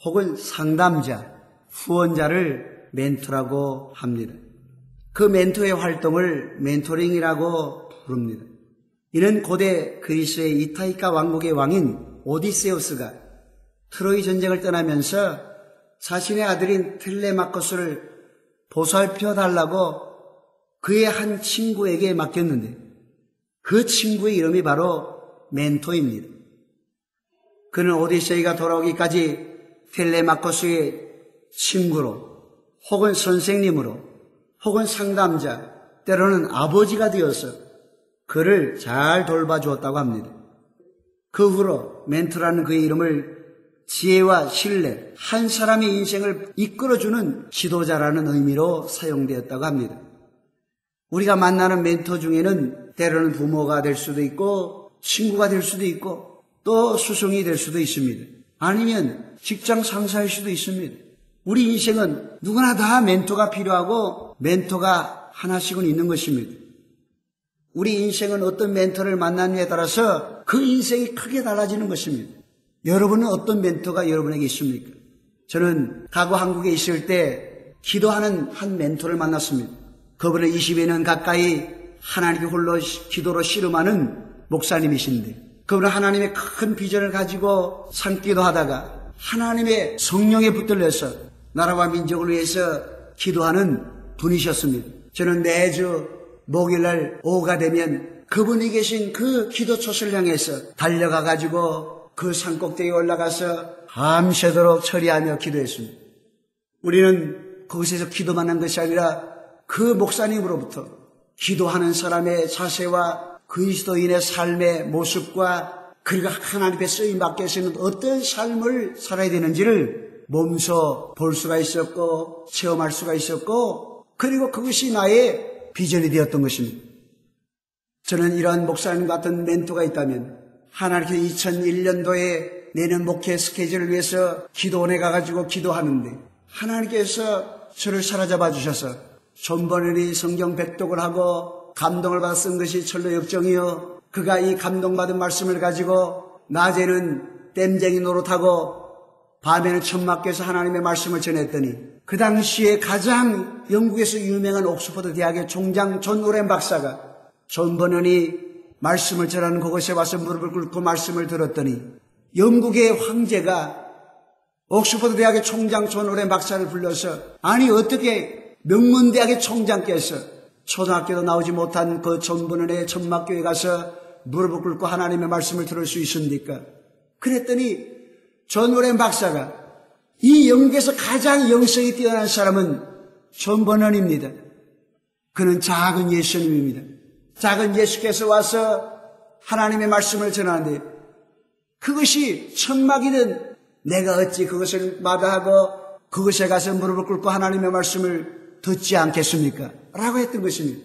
혹은 상담자, 후원자를 멘토라고 합니다. 그 멘토의 활동을 멘토링이라고 부릅니다. 이는 고대 그리스의 이타이카 왕국의 왕인 오디세우스가 트로이 전쟁을 떠나면서 자신의 아들인 텔레마코스를 보살펴 달라고 그의 한 친구에게 맡겼는데 그 친구의 이름이 바로 멘토입니다. 그는 오디세이가 돌아오기까지 텔레마코스의 친구로 혹은 선생님으로 혹은 상담자, 때로는 아버지가 되어서 그를 잘 돌봐주었다고 합니다. 그 후로 멘토라는 그의 이름을 지혜와 신뢰, 한 사람의 인생을 이끌어주는 지도자라는 의미로 사용되었다고 합니다. 우리가 만나는 멘토 중에는 때로는 부모가 될 수도 있고 친구가 될 수도 있고 또 스승이 될 수도 있습니다. 아니면 직장 상사일 수도 있습니다. 우리 인생은 누구나 다 멘토가 필요하고 멘토가 하나씩은 있는 것입니다. 우리 인생은 어떤 멘토를 만나느냐에 따라서 그 인생이 크게 달라지는 것입니다. 여러분은 어떤 멘토가 여러분에게 있습니까? 저는 과거 한국에 있을 때 기도하는 한 멘토를 만났습니다. 그분은 20여 년 가까이 하나님께 홀로 기도로 씨름하는 목사님이신데 그분은 하나님의 큰 비전을 가지고 산기도하다가 하나님의 성령에 붙들려서 나라와 민족을 위해서 기도하는 분이셨습니다. 저는 매주 목요일날 오후가 되면 그분이 계신 그 기도초소를 향해서 달려가 가지고 그 산꼭대기에 올라가서 밤새도록 처리하며 기도했습니다. 우리는 거기서 기도만 한 것이 아니라 그 목사님으로부터 기도하는 사람의 자세와 그리스도인의 삶의 모습과 그리고 하나님 앞에 쓰임받게 하시는 어떤 삶을 살아야 되는지를 몸소 볼 수가 있었고 체험할 수가 있었고 그리고 그것이 나의 비전이 되었던 것입니다. 저는 이러한 목사님 같은 멘토가 있다면 하나님께서 2001년도에 내년 목회 스케줄을 위해서 기도원에 가가지고 기도하는데 하나님께서 저를 사로잡아 주셔서 존버너리 성경 백독을 하고 감동을 받아 쓴 것이 철로 역정이요 그가 이 감동받은 말씀을 가지고 낮에는 땜쟁이 노릇하고 밤에는 천막교에서 하나님의 말씀을 전했더니 그 당시에 가장 영국에서 유명한 옥스퍼드 대학의 총장 존 오렌 박사가 존 버넌이 말씀을 전하는 그곳에 와서 무릎을 꿇고 말씀을 들었더니 영국의 황제가 옥스퍼드 대학의 총장 존 오렌 박사를 불러서 아니 어떻게 명문대학의 총장께서 초등학교도 나오지 못한 그 존 버넌의 천막교에 가서 무릎을 꿇고 하나님의 말씀을 들을 수 있습니까? 그랬더니 존 오렌 박사가 이 영국에서 가장 영성이 뛰어난 사람은 존 버넌입니다. 그는 작은 예수님입니다. 작은 예수께서 와서 하나님의 말씀을 전하는데 그것이 천막이든 내가 어찌 그것을 마다하고 그것에 가서 무릎을 꿇고 하나님의 말씀을 듣지 않겠습니까? 라고 했던 것입니다.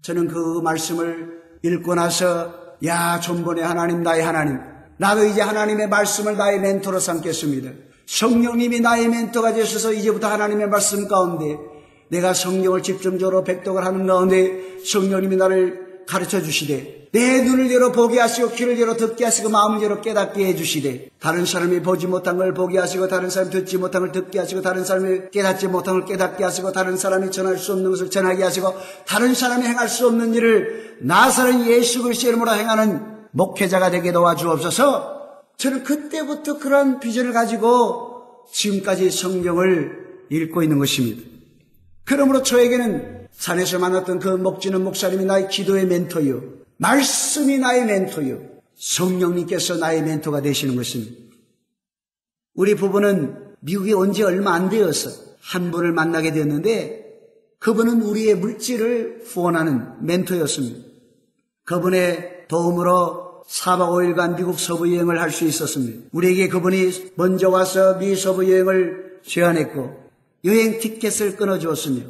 저는 그 말씀을 읽고 나서 야 존 버넌 하나님 나의 하나님 나도 이제 하나님의 말씀을 나의 멘토로 삼겠습니다. 성령님이 나의 멘토가 되셔서 이제부터 하나님의 말씀 가운데 내가 성령을 집중적으로 백독을 하는 가운데 성령님이 나를 가르쳐 주시되 내 눈을 열어 보게 하시고 귀를 열어 듣게 하시고 마음을 열어 깨닫게 해주시되 다른 사람이 보지 못한 걸 보게 하시고 다른 사람이 듣지 못한 걸 듣게 하시고 다른 사람이 깨닫지 못한 걸 깨닫게 하시고 다른 사람이 전할 수 없는 것을 전하게 하시고 다른 사람이 행할 수 없는 일을 나사렛 예수 그리스도의 이름으로 행하는 목회자가 되게 도와주옵소서. 저는 그때부터 그런 비전을 가지고 지금까지 성경을 읽고 있는 것입니다. 그러므로 저에게는 산에서 만났던 그 목지는 목사님이 나의 기도의 멘토요 말씀이 나의 멘토요 성령님께서 나의 멘토가 되시는 것입니다. 우리 부부는 미국에 온 지 얼마 안 되어서 한 분을 만나게 되었는데 그분은 우리의 물질을 후원하는 멘토였습니다. 그분의 도움으로 4박 5일간 미국 서부 여행을 할 수 있었습니다. 우리에게 그분이 먼저 와서 미 서부 여행을 제안했고 여행 티켓을 끊어주었으며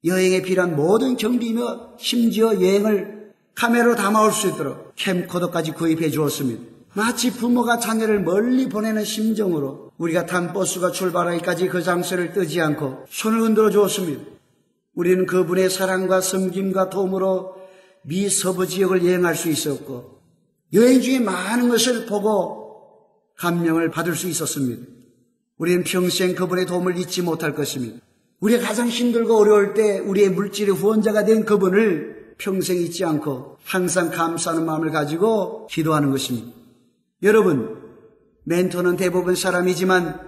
여행에 필요한 모든 경비며 심지어 여행을 카메라로 담아올 수 있도록 캠코더까지 구입해 주었습니다. 마치 부모가 자녀를 멀리 보내는 심정으로 우리가 탄 버스가 출발하기까지 그 장소를 뜨지 않고 손을 흔들어 주었습니다. 우리는 그분의 사랑과 섬김과 도움으로 미 서부 지역을 여행할 수 있었고 여행 중에 많은 것을 보고 감명을 받을 수 있었습니다. 우리는 평생 그분의 도움을 잊지 못할 것입니다. 우리가 가장 힘들고 어려울 때 우리의 물질의 후원자가 된 그분을 평생 잊지 않고 항상 감사하는 마음을 가지고 기도하는 것입니다. 여러분, 멘토는 대부분 사람이지만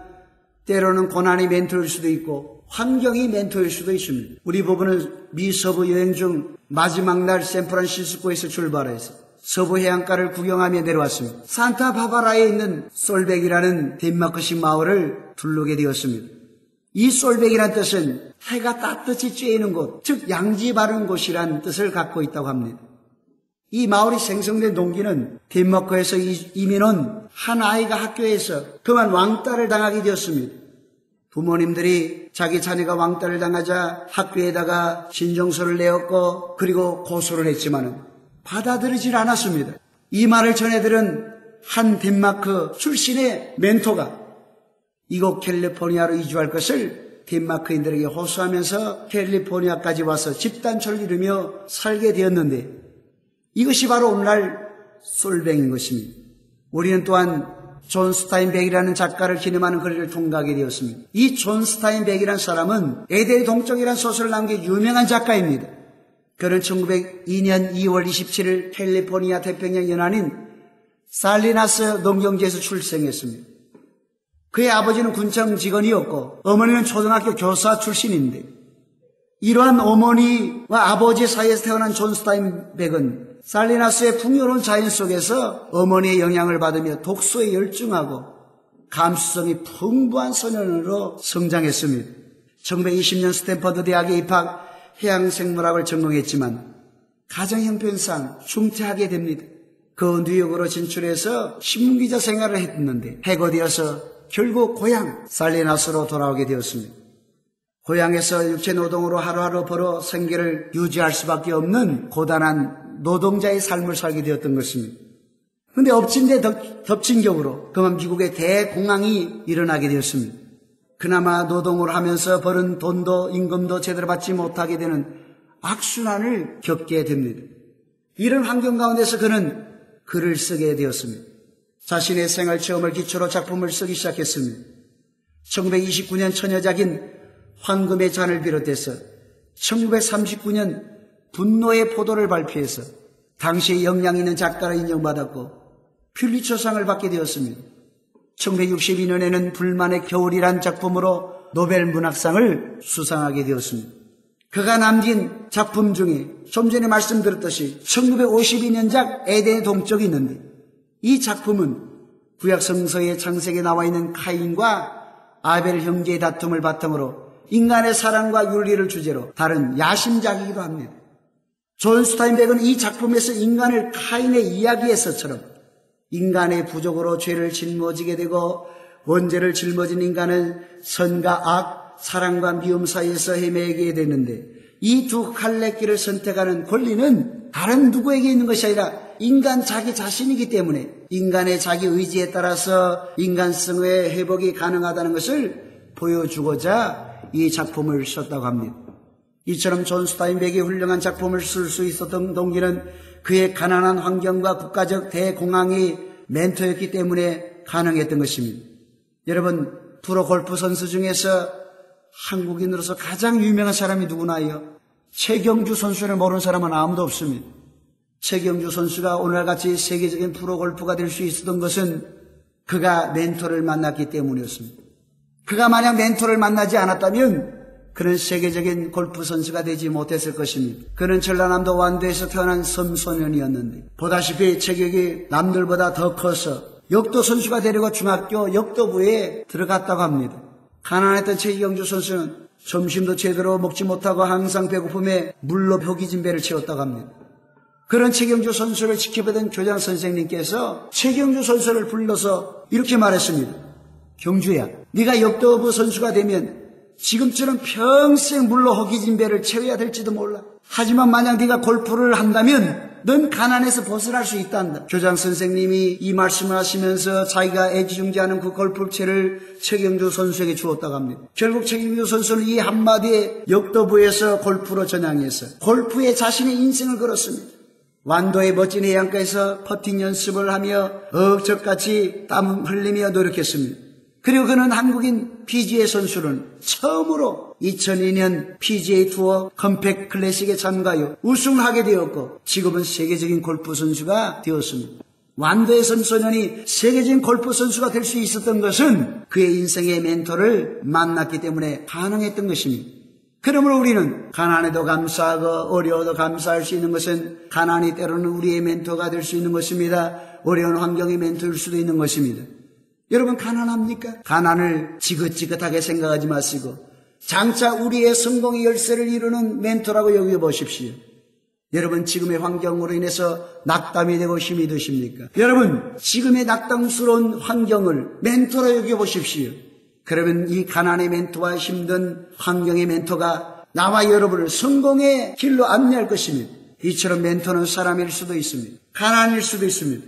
때로는 고난이 멘토일 수도 있고 환경이 멘토일 수도 있습니다. 우리 부부는 미 서부 여행 중 마지막 날 샌프란시스코에서 출발해서 서부 해안가를 구경하며 내려왔습니다. 산타바바라에 있는 솔백이라는 덴마크식 마을을 둘러게 되었습니다. 이 솔백이라는 뜻은 해가 따뜻이 쬐이는 곳, 즉 양지 바른 곳이라는 뜻을 갖고 있다고 합니다. 이 마을이 생성된 동기는 덴마크에서 이민 온 한 아이가 학교에서 그만 왕따를 당하게 되었습니다. 부모님들이 자기 자녀가 왕따를 당하자 학교에다가 진정서를 내었고 그리고 고소를 했지만 받아들이질 않았습니다. 이 말을 전해들은 한 덴마크 출신의 멘토가 이곳 캘리포니아로 이주할 것을 덴마크인들에게 호소하면서 캘리포니아까지 와서 집단처를 이루며 살게 되었는데 이것이 바로 오늘날 솔뱅인 것입니다. 우리는 또한 존 스타인백이라는 작가를 기념하는 거리를 통과하게 되었습니다. 이 존 스타인백이라는 사람은 에덴의 동쪽이라는 소설을 남긴 유명한 작가입니다. 그는 1902년 2월 27일 캘리포니아 태평양 연안인 살리나스 농경지에서 출생했습니다. 그의 아버지는 군청 직원이었고 어머니는 초등학교 교사 출신인데 이러한 어머니와 아버지 사이에서 태어난 존 스타인백은 살리나스의 풍요로운 자연 속에서 어머니의 영향을 받으며 독서에 열중하고 감수성이 풍부한 소년으로 성장했습니다. 1920년 스탠퍼드 대학에 입학, 해양생물학을 전공했지만 가정 형편상 중퇴하게 됩니다. 그 뉴욕으로 진출해서 신문기자 생활을 했는데 해고되어서 결국 고향 살리나스로 돌아오게 되었습니다. 고향에서 육체노동으로 하루하루 벌어 생계를 유지할 수밖에 없는 고단한 노동자의 삶을 살게 되었던 것입니다. 그런데 엎친 데 덮친 격으로 그만 미국의 대공황이 일어나게 되었습니다. 그나마 노동을 하면서 벌은 돈도 임금도 제대로 받지 못하게 되는 악순환을 겪게 됩니다. 이런 환경 가운데서 그는 글을 쓰게 되었습니다. 자신의 생활 체험을 기초로 작품을 쓰기 시작했습니다. 1929년 처녀작인 황금의 잔을 비롯해서 1939년 분노의 포도를 발표해서 당시에 역량 있는 작가로 인정받았고 퓰리처상을 받게 되었습니다. 1962년에는 불만의 겨울이란 작품으로 노벨 문학상을 수상하게 되었습니다. 그가 남긴 작품 중에 좀 전에 말씀드렸듯이 1952년작 에덴의 동쪽이 있는데 이 작품은 구약 성서의 창세기에 나와 있는 카인과 아벨 형제의 다툼을 바탕으로 인간의 사랑과 윤리를 주제로 다른 야심작이기도 합니다. 존 스타인백은 이 작품에서 인간을 카인의 이야기에서처럼 인간의 부족으로 죄를 짊어지게 되고 원죄를 짊어진 인간은 선과 악, 사랑과 미움 사이에서 헤매게 되는데 이 두 갈래길을 선택하는 권리는 다른 누구에게 있는 것이 아니라 인간 자기 자신이기 때문에 인간의 자기 의지에 따라서 인간성의 회복이 가능하다는 것을 보여주고자 이 작품을 썼다고 합니다. 이처럼 존 스타인백이 훌륭한 작품을 쓸 수 있었던 동기는 그의 가난한 환경과 국가적 대공황이 멘토였기 때문에 가능했던 것입니다. 여러분, 프로골프 선수 중에서 한국인으로서 가장 유명한 사람이 누구나요? 최경주 선수를 모르는 사람은 아무도 없습니다. 최경주 선수가 오늘같이 세계적인 프로골프가 될 수 있었던 것은 그가 멘토를 만났기 때문이었습니다. 그가 만약 멘토를 만나지 않았다면 그는 세계적인 골프 선수가 되지 못했을 것입니다. 그는 전라남도 완도에서 태어난 섬소년이었는데 보다시피 체격이 남들보다 더 커서 역도 선수가 되려고 중학교 역도부에 들어갔다고 합니다. 가난했던 최경주 선수는 점심도 제대로 먹지 못하고 항상 배고픔에 물로 벽이진 배를 채웠다고 합니다. 그런 최경주 선수를 지켜보던 교장 선생님께서 최경주 선수를 불러서 이렇게 말했습니다. 경주야, 네가 역도부 선수가 되면 지금처럼 평생 물로 허기진 배를 채워야 될지도 몰라. 하지만 만약 네가 골프를 한다면 넌 가난에서 벗어날 수 있단다. 교장 선생님이 이 말씀을 하시면서 자기가 애지중지하는 그 골프채를 최경주 선수에게 주었다고 합니다. 결국 최경주 선수는 이 한마디에 역도부에서 골프로 전향해서 골프에 자신의 인생을 걸었습니다. 완도의 멋진 해안가에서 퍼팅 연습을 하며 억적같이 땀 흘리며 노력했습니다. 그리고 그는 한국인 PGA 선수는 처음으로 2002년 PGA 투어 컴팩 클래식에 참가하여 우승을 하게 되었고 지금은 세계적인 골프 선수가 되었습니다. 완도의 선소년이 세계적인 골프 선수가 될 수 있었던 것은 그의 인생의 멘토를 만났기 때문에 가능했던 것입니다. 그러므로 우리는 가난에도 감사하고 어려워도 감사할 수 있는 것은 가난이 때로는 우리의 멘토가 될 수 있는 것입니다. 어려운 환경의 멘토일 수도 있는 것입니다. 여러분, 가난합니까? 가난을 지긋지긋하게 생각하지 마시고 장차 우리의 성공의 열쇠를 이루는 멘토라고 여겨보십시오. 여러분 지금의 환경으로 인해서 낙담이 되고 힘이 드십니까? 여러분 지금의 낙담스러운 환경을 멘토로 여겨보십시오. 그러면 이 가난의 멘토와 힘든 환경의 멘토가 나와 여러분을 성공의 길로 안내할 것입니다. 이처럼 멘토는 사람일 수도 있습니다. 가난일 수도 있습니다.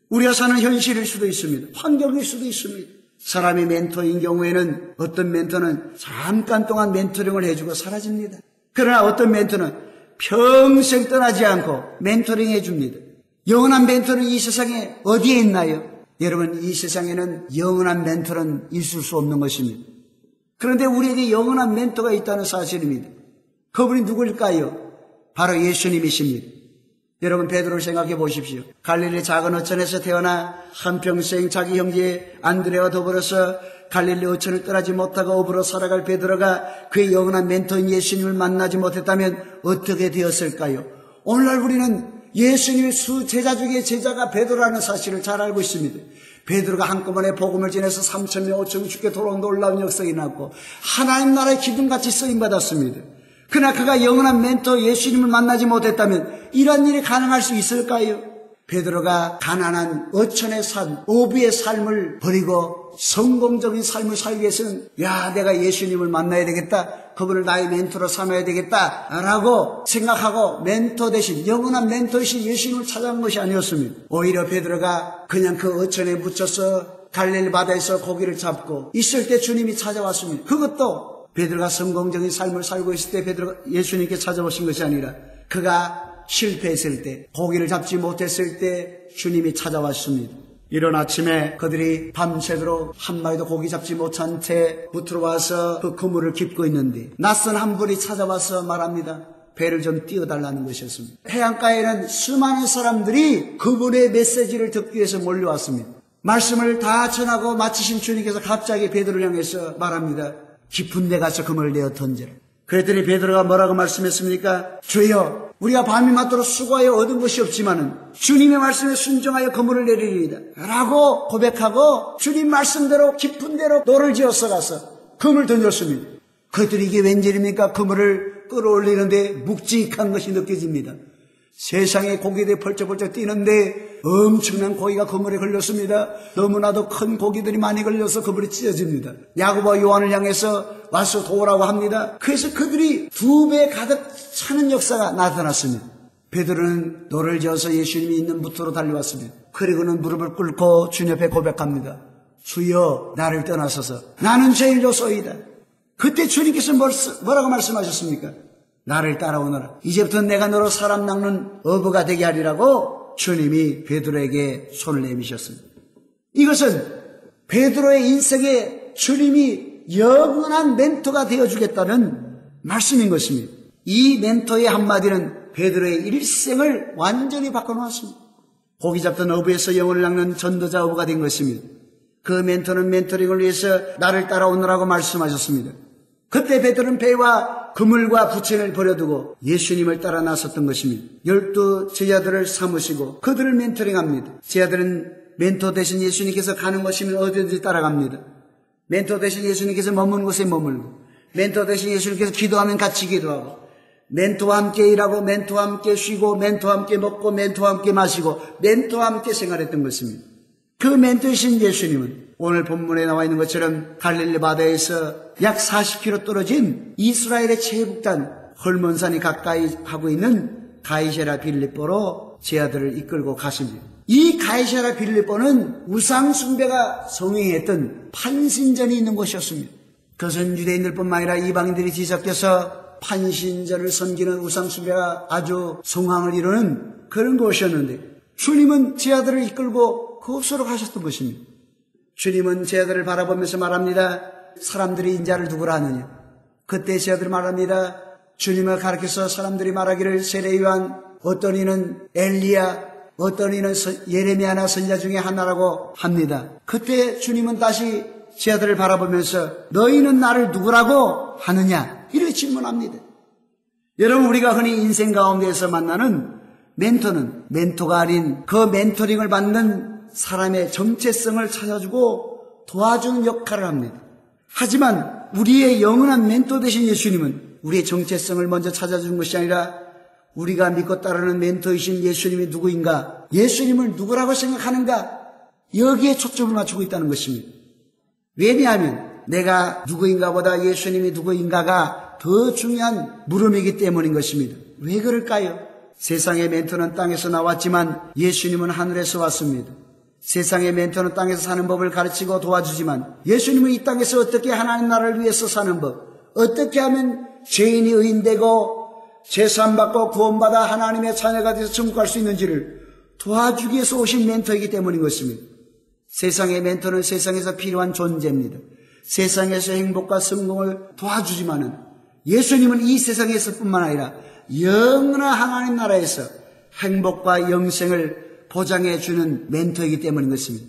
우리가 사는 현실일 수도 있습니다. 환경일 수도 있습니다. 사람이 멘토인 경우에는 어떤 멘토는 잠깐 동안 멘토링을 해주고 사라집니다. 그러나 어떤 멘토는 평생 떠나지 않고 멘토링 해줍니다. 영원한 멘토는 이 세상에 어디에 있나요? 여러분 이 세상에는 영원한 멘토는 있을 수 없는 것입니다. 그런데 우리에게 영원한 멘토가 있다는 사실입니다. 그분이 누구일까요? 바로 예수님이십니다. 여러분 베드로를 생각해 보십시오. 갈릴리 작은 어촌에서 태어나 한평생 자기 형제 안드레와 더불어서 갈릴리 어촌을 떠나지 못하고 어부로 살아갈 베드로가 그의 영원한 멘토인 예수님을 만나지 못했다면 어떻게 되었을까요? 오늘날 우리는 예수님의 수제자 중에 제자가 베드로라는 사실을 잘 알고 있습니다. 베드로가 한꺼번에 복음을 전해서 3,000명 5,000명 죽게 돌아온 놀라운 역사가 났고 하나님 나라의 기둥같이 쓰임받았습니다. 그러나 그가 영원한 멘토 예수님을 만나지 못했다면 이런 일이 가능할 수 있을까요? 베드로가 가난한 어촌의 삶, 어부의 삶을 버리고 성공적인 삶을 살기 위해서는 내가 예수님을 만나야 되겠다, 그분을 나의 멘토로 삼아야 되겠다 라고 생각하고 멘토 대신 영원한 멘토이신 예수님을 찾아간 것이 아니었습니다. 오히려 베드로가 그냥 그 어촌에 묻혀서 갈릴리 바다에서 고기를 잡고 있을 때 주님이 찾아왔습니다. 그것도 베드로가 성공적인 삶을 살고 있을 때 베드로가 예수님께 찾아오신 것이 아니라 그가 실패했을 때, 고기를 잡지 못했을 때 주님이 찾아왔습니다. 이른 아침에 그들이 밤새도록 한 마리도 고기 잡지 못한 채 부트러 와서 그 그물을 깁고 있는데 낯선 한 분이 찾아와서 말합니다. 배를 좀 띄워달라는 것이었습니다. 해안가에는 수많은 사람들이 그분의 메시지를 듣기 위해서 몰려왔습니다. 말씀을 다 전하고 마치신 주님께서 갑자기 베드로를 향해서 말합니다. 깊은 데 가서 그물을 내어 던져라. 그랬더니 베드로가 뭐라고 말씀했습니까? 주여, 우리가 밤이 맞도록 수고하여 얻은 것이 없지만은 주님의 말씀에 순종하여 그물을 내리리이다 라고 고백하고 주님 말씀대로 깊은 데로 노를 지어서 가서 그물을 던졌습니다. 그랬더니 이게 웬일입니까? 그물을 끌어올리는데 묵직한 것이 느껴집니다. 세상에 고기들이 펄쩍펄쩍 뛰는데 엄청난 고기가 그물에 걸렸습니다. 너무나도 큰 고기들이 많이 걸려서 그물이 찢어집니다. 야고보와 요한을 향해서 와서 도우라고 합니다. 그래서 그들이 2배 가득 차는 역사가 나타났습니다. 베드로는 노를 지어서 예수님이 있는 부트로 달려왔습니다. 그리고는 무릎을 꿇고 주님 앞에 고백합니다. 주여, 나를 떠나소서. 나는 죄인로소이다. 그때 주님께서 뭐라고 말씀하셨습니까? 나를 따라오너라. 이제부터 내가 너로 사람 낚는 어부가 되게 하리라고 주님이 베드로에게 손을 내미셨습니다. 이것은 베드로의 인생에 주님이 영원한 멘토가 되어주겠다는 말씀인 것입니다. 이 멘토의 한마디는 베드로의 일생을 완전히 바꿔놓았습니다. 고기 잡던 어부에서 영혼을 낚는 전도자 어부가 된 것입니다. 그 멘토는 멘토링을 위해서 나를 따라오너라고 말씀하셨습니다. 그때 베드로는 배와 그물과 부채를 버려두고 예수님을 따라 나섰던 것입니다. 12 제자들을 삼으시고 그들을 멘토링합니다. 제자들은 멘토 대신 예수님께서 가는 곳이면 어디든지 따라갑니다. 멘토 대신 예수님께서 머무는 곳에 머물고, 멘토 대신 예수님께서 기도하면 같이 기도하고, 멘토와 함께 일하고, 멘토와 함께 쉬고, 멘토와 함께 먹고, 멘토와 함께 마시고, 멘토와 함께 생활했던 것입니다. 그 멘토이신 예수님은 오늘 본문에 나와 있는 것처럼 갈릴리 바다에서 약 40km 떨어진 이스라엘의 최북단 헐몬산이 가까이 하고 있는 가이사랴 빌립보로 제자들을 이끌고 가십니다. 이 가이사랴 빌립보는 우상 숭배가 성행했던 판신전이 있는 곳이었습니다. 그것은 유대인들뿐만 아니라 이방인들이 뒤섞여서 판신전을 섬기는 우상 숭배가 아주 성황을 이루는 그런 곳이었는데 주님은 제자들을 이끌고 그곳으로 가셨던 것입니다. 주님은 제자들을 바라보면서 말합니다. 사람들이 인자를 누구라 하느냐? 그때 제자들이 말합니다. 주님을 가르쳐서 사람들이 말하기를 세례 요한, 어떤 이는 엘리야, 어떤 이는 예레미야나 선지자 중에 하나라고 합니다. 그때 주님은 다시 제자들을 바라보면서 너희는 나를 누구라고 하느냐? 이렇게 질문합니다. 여러분, 우리가 흔히 인생 가운데에서 만나는 멘토는 멘토가 아닌 그 멘토링을 받는 사람의 정체성을 찾아주고 도와주는 역할을 합니다. 하지만 우리의 영원한 멘토 되신 예수님은 우리의 정체성을 먼저 찾아주는 것이 아니라 우리가 믿고 따르는 멘토이신 예수님이 누구인가? 예수님을 누구라고 생각하는가? 여기에 초점을 맞추고 있다는 것입니다. 왜냐하면 내가 누구인가 보다 예수님이 누구인가가 더 중요한 물음이기 때문인 것입니다. 왜 그럴까요? 세상의 멘토는 땅에서 나왔지만 예수님은 하늘에서 왔습니다. 세상의 멘토는 땅에서 사는 법을 가르치고 도와주지만 예수님은 이 땅에서 어떻게 하나님 나라를 위해서 사는 법, 어떻게 하면 죄인이 의인되고 제사함받고 구원받아 하나님의 자녀가 돼서 천국갈 수 있는지를 도와주기 위해서 오신 멘토이기 때문인 것입니다. 세상의 멘토는 세상에서 필요한 존재입니다. 세상에서 행복과 성공을 도와주지만은 예수님은 이 세상에서 뿐만 아니라 영원한 하나님 나라에서 행복과 영생을 보장해 주는 멘토이기 때문인 것입니다.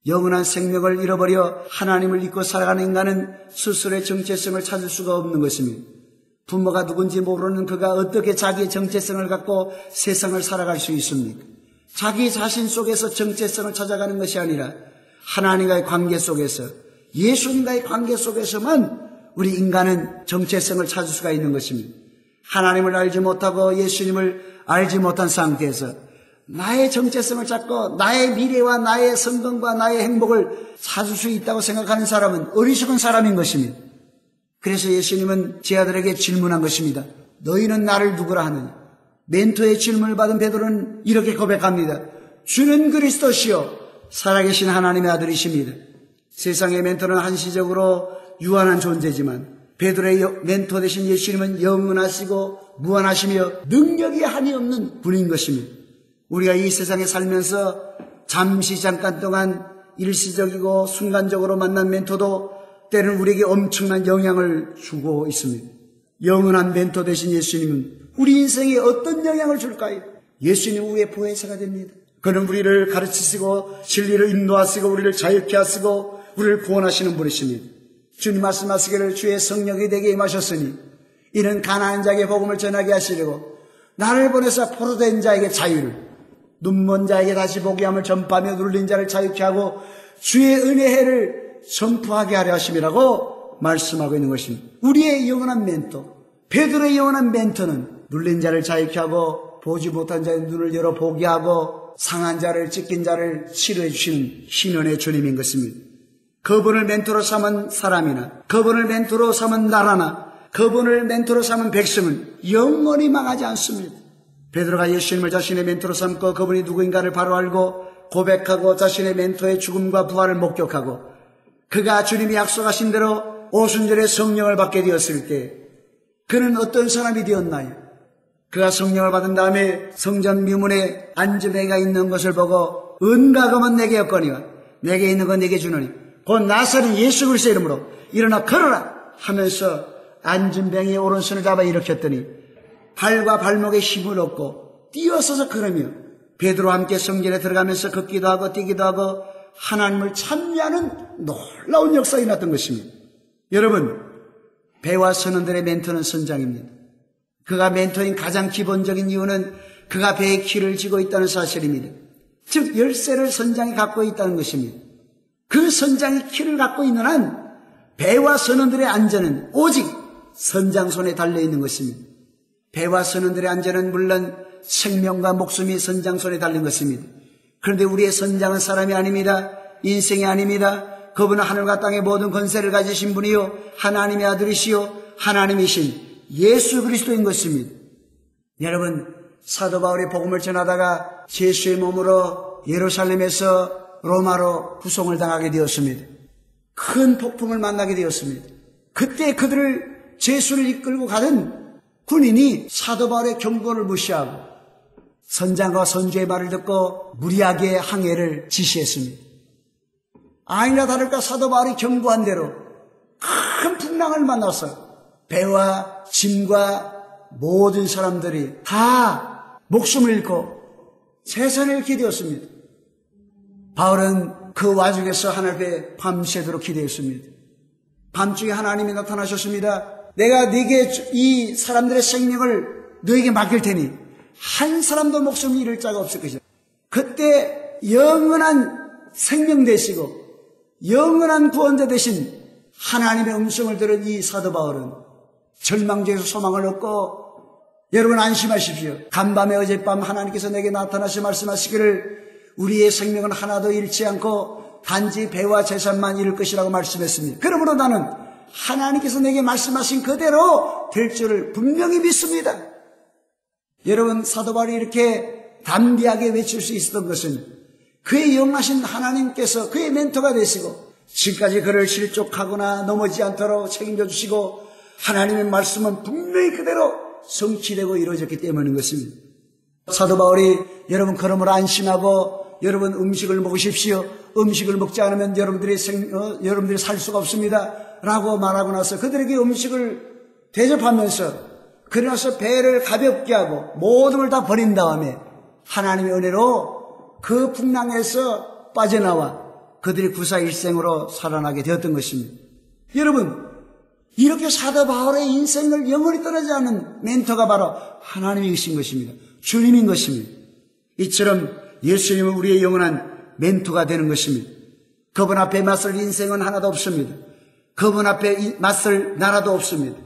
영원한 생명을 잃어버려 하나님을 잊고 살아가는 인간은 스스로의 정체성을 찾을 수가 없는 것입니다. 부모가 누군지 모르는 그가 어떻게 자기의 정체성을 갖고 세상을 살아갈 수 있습니까? 자기 자신 속에서 정체성을 찾아가는 것이 아니라 하나님과의 관계 속에서, 예수님과의 관계 속에서만 우리 인간은 정체성을 찾을 수가 있는 것입니다. 하나님을 알지 못하고 예수님을 알지 못한 상태에서 나의 정체성을 찾고 나의 미래와 나의 성공과 나의 행복을 찾을 수 있다고 생각하는 사람은 어리석은 사람인 것입니다. 그래서 예수님은 제 아들에게 질문한 것입니다. 너희는 나를 누구라 하느냐? 멘토의 질문을 받은 베드로는 이렇게 고백합니다. 주는 그리스도시요 살아계신 하나님의 아들이십니다. 세상의 멘토는 한시적으로 유한한 존재지만 베드로의 멘토 되신 예수님은 영원하시고 무한하시며 능력이 한이 없는 분인 것입니다. 우리가 이 세상에 살면서 잠깐 동안 일시적이고 순간적으로 만난 멘토도 때로는 우리에게 엄청난 영향을 주고 있습니다. 영원한 멘토 되신 예수님은 우리 인생에 어떤 영향을 줄까요? 예수님 우리의 보혜사가 됩니다. 그는 우리를 가르치시고 진리를 인도하시고 우리를 자유케 하시고 우리를 구원하시는 분이십니다. 주님 말씀하시기를 주의 성령이 내게 임하셨으니 이는 가난한 자에게 복음을 전하게 하시려고 나를 보내사 포로된 자에게 자유를, 눈먼 자에게 다시 보게 함을 전파하며 눌린 자를 자유케 하고 주의 은혜의 해를 선포하게 하려 하심이라고 말씀하고 있는 것입니다. 우리의 영원한 멘토, 베드로의 영원한 멘토는 눌린 자를 자유케 하고 보지 못한 자의 눈을 열어 보게 하고 상한 자를 찢긴 자를 치료해 주시는 신원의 주님인 것입니다. 그분을 멘토로 삼은 사람이나 그분을 멘토로 삼은 나라나 그분을 멘토로 삼은 백성은 영원히 망하지 않습니다. 베드로가 예수님을 자신의 멘토로 삼고 그분이 누구인가를 바로 알고 고백하고 자신의 멘토의 죽음과 부활을 목격하고 그가 주님이 약속하신 대로 오순절에 성령을 받게 되었을 때 그는 어떤 사람이 되었나요? 그가 성령을 받은 다음에 성전 미문에 안전뱅이가 있는 것을 보고 은가금은 내게 없거니와 내게 있는 건 내게 주노니 곧 나사렛 예수 그리스도의 이름으로 일어나 걸어라 하면서 안전뱅이의 오른손을 잡아 일으켰더니 발과 발목에 힘을 얻고 뛰어서서 걸으며 베드로와 함께 성전에 들어가면서 걷기도 하고 뛰기도 하고 하나님을 찬미하는 놀라운 역사가 일어났던 것입니다. 여러분, 배와 선원들의 멘토는 선장입니다. 그가 멘토인 가장 기본적인 이유는 그가 배의 키를 쥐고 있다는 사실입니다. 즉 열쇠를 선장이 갖고 있다는 것입니다. 그 선장이 키를 갖고 있는 한 배와 선원들의 안전은 오직 선장 손에 달려있는 것입니다. 배와 선원들의 안전은 물론 생명과 목숨이 선장 손에 달린 것입니다. 그런데 우리의 선장은 사람이 아닙니다. 인생이 아닙니다. 그분은 하늘과 땅의 모든 권세를 가지신 분이요 하나님의 아들이시요 하나님이신 예수 그리스도인 것입니다. 여러분, 사도 바울이 복음을 전하다가 예수의 몸으로 예루살렘에서 로마로 구송을 당하게 되었습니다. 큰 폭풍을 만나게 되었습니다. 그때 그들을 제수를 이끌고 가던 군인이 사도 바울의 경고를 무시하고 선장과 선주의 말을 듣고 무리하게 항해를 지시했습니다. 아니나 다를까 사도 바울이 경고한 대로 큰 풍랑을 만났어요. 배와 짐과 모든 사람들이 다 목숨을 잃고 재산을 잃게 되었습니다. 바울은 그 와중에서 하늘 앞에 밤새도록 기도했습니다. 밤중에 하나님이 나타나셨습니다. 내가 네게 이 사람들의 생명을 너에게 맡길 테니 한 사람도 목숨을 잃을 자가 없을 것이다. 그때 영원한 생명 되시고 영원한 구원자 되신 하나님의 음성을 들은 이 사도 바울은 절망 중에서 소망을 얻고 여러분 안심하십시오. 간밤에 어젯밤 하나님께서 내게 나타나시 말씀하시기를 우리의 생명은 하나도 잃지 않고 단지 배와 재산만 잃을 것이라고 말씀했습니다. 그러므로 나는 하나님께서 내게 말씀하신 그대로 될 줄을 분명히 믿습니다. 여러분 사도 바울이 이렇게 담대하게 외칠 수 있었던 것은 그의 영하신 하나님께서 그의 멘토가 되시고 지금까지 그를 실족하거나 넘어지지 않도록 책임져 주시고 하나님의 말씀은 분명히 그대로 성취되고 이루어졌기 때문인 것입니다. 사도 바울이 여러분 그러므로 안심하고 여러분 음식을 먹으십시오. 음식을 먹지 않으면 여러분들이 살 수가 없습니다. 라고 말하고 나서 그들에게 음식을 대접하면서 그러나서 배를 가볍게 하고 모든 걸 다 버린 다음에 하나님의 은혜로 그 풍랑에서 빠져나와 그들이 구사일생으로 살아나게 되었던 것입니다. 여러분 이렇게 사도 바울의 인생을 영원히 떠나지 않은 멘토가 바로 하나님이신 것입니다. 주님인 것입니다. 이처럼 예수님은 우리의 영원한 멘토가 되는 것입니다. 그분 앞에 맞설 인생은 하나도 없습니다. 그분 앞에 맞설 나라도 없습니다.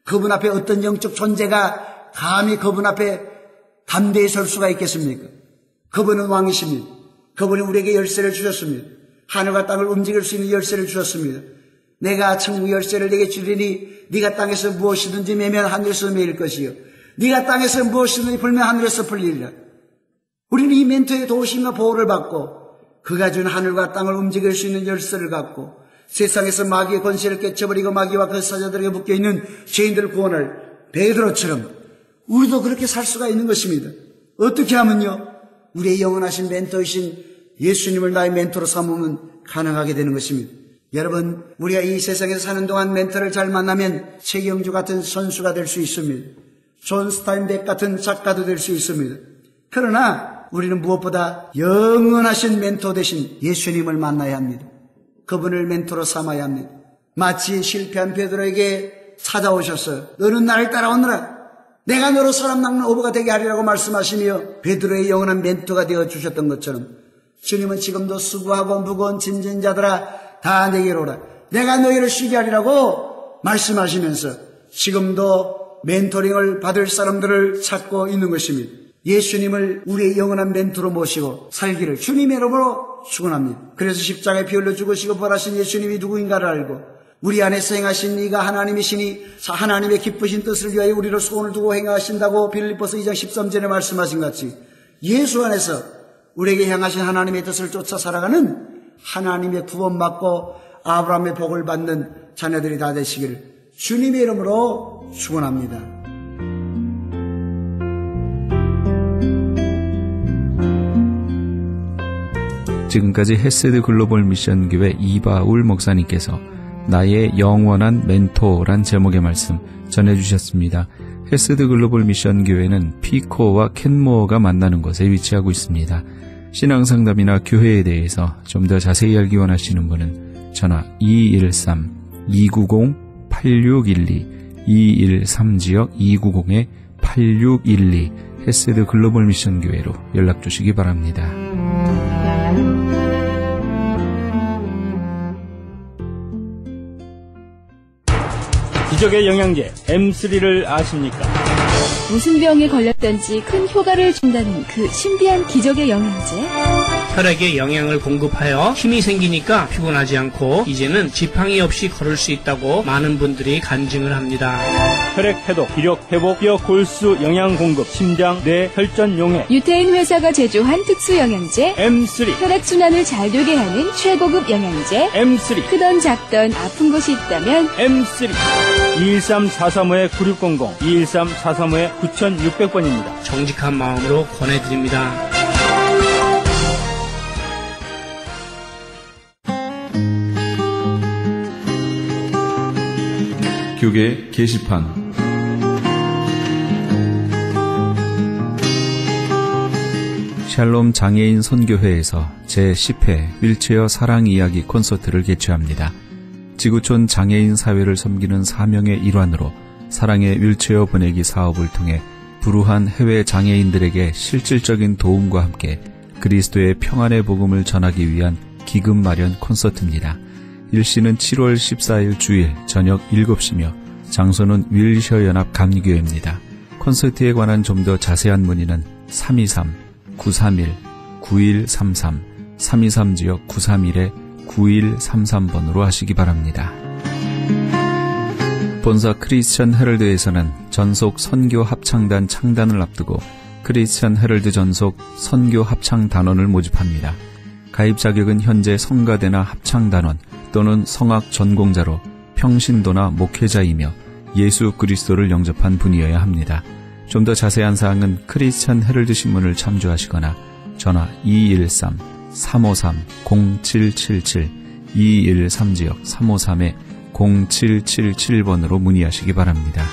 그분 앞에 어떤 영적 존재가 감히 그분 앞에 담대히 설 수가 있겠습니까? 그분은 왕이십니다. 그분이 우리에게 열쇠를 주셨습니다. 하늘과 땅을 움직일 수 있는 열쇠를 주셨습니다. 내가 천국 열쇠를 내게 주리니 네가 땅에서 무엇이든지 매면 하늘에서 매일 것이요 네가 땅에서 무엇이든지 풀면 하늘에서 풀리리라. 우리는 이 멘토의 도우심과 보호를 받고 그가 준 하늘과 땅을 움직일 수 있는 열쇠를 갖고 세상에서 마귀의 권세를 깨쳐버리고 마귀와 그 사자들에게 묶여있는 죄인들을 구원할 베드로처럼 우리도 그렇게 살 수가 있는 것입니다. 어떻게 하면요? 우리의 영원하신 멘토이신 예수님을 나의 멘토로 삼으면 가능하게 되는 것입니다. 여러분 우리가 이 세상에서 사는 동안 멘토를 잘 만나면 최경주 같은 선수가 될 수 있습니다. 존 스타인백 같은 작가도 될 수 있습니다. 그러나 우리는 무엇보다 영원하신 멘토 되신 예수님을 만나야 합니다. 그분을 멘토로 삼아야 합니다. 마치 실패한 베드로에게 찾아오셔서 너는 나를 따라오너라. 내가 너로 사람 낚는 어부가 되게 하리라고 말씀하시며 베드로의 영원한 멘토가 되어주셨던 것처럼 주님은 지금도 수고하고 무거운 짐진 자들아 다 내게로 오라. 내가 너희를 쉬게 하리라고 말씀하시면서 지금도 멘토링을 받을 사람들을 찾고 있는 것입니다. 예수님을 우리의 영원한 멘토로 모시고 살기를 주님의 이름으로 축원합니다. 그래서 십자가에 피 흘려 죽으시고 부활하신 예수님이 누구인가를 알고 우리 안에서 행하신 이가 하나님이시니 하나님의 기쁘신 뜻을 위하여 우리로 소원을 두고 행하신다고 빌립보서 2장 13절에 말씀하신 같이 예수 안에서 우리에게 향하신 하나님의 뜻을 쫓아 살아가는 하나님의 구원받고 아브라함의 복을 받는 자녀들이 다 되시기를 주님의 이름으로 축원합니다. 지금까지 헤세드 글로벌 미션 교회 이바울 목사님께서 나의 영원한 멘토란 제목의 말씀 전해주셨습니다. 헤세드 글로벌 미션 교회는 피코와 켄모어가 만나는 곳에 위치하고 있습니다. 신앙상담이나 교회에 대해서 좀 더 자세히 알기 원하시는 분은 전화 213-290-8612 213-290-8612 헤세드 글로벌 미션 교회로 연락 주시기 바랍니다. 기적의 영양제 M3를 아십니까? 무슨 병에 걸렸던지 큰 효과를 준다는 그 신비한 기적의 영양제. 혈액에 영양을 공급하여 힘이 생기니까 피곤하지 않고 이제는 지팡이 없이 걸을 수 있다고 많은 분들이 간증을 합니다. 혈액 해독, 기력 회복, 뼈 골수 영양 공급, 심장, 뇌, 혈전 용해. 유태인 회사가 제조한 특수 영양제 M3. 혈액 순환을 잘 되게 하는 최고급 영양제 M3. 크던 작던 아픈 곳이 있다면 M3. 213-435-9600, 213-435-9600번입니다. 정직한 마음으로 권해드립니다. 교계 게시판 샬롬 장애인 선교회에서 제10회 휠체어 사랑 이야기 콘서트를 개최합니다. 지구촌 장애인 사회를 섬기는 사명의 일환으로 사랑의 휠체어 보내기 사업을 통해 불우한 해외 장애인들에게 실질적인 도움과 함께 그리스도의 평안의 복음을 전하기 위한 기금 마련 콘서트입니다. 일시는 7월 14일 주일 저녁 7시며 장소는 휠체어 연합 감리교회입니다. 콘서트에 관한 좀 더 자세한 문의는 323-931-9133, 323지역 931-9133번으로 하시기 바랍니다. 본사 크리스천 헤럴드에서는 전속 선교 합창단 창단을 앞두고 크리스천 헤럴드 전속 선교 합창단원을 모집합니다. 가입 자격은 현재 성가대나 합창단원 또는 성악 전공자로 평신도나 목회자이며 예수 그리스도를 영접한 분이어야 합니다. 좀 더 자세한 사항은 크리스천 헤럴드 신문을 참조하시거나 전화 213-353-0777, 213지역 353-0777번으로 문의하시기 바랍니다.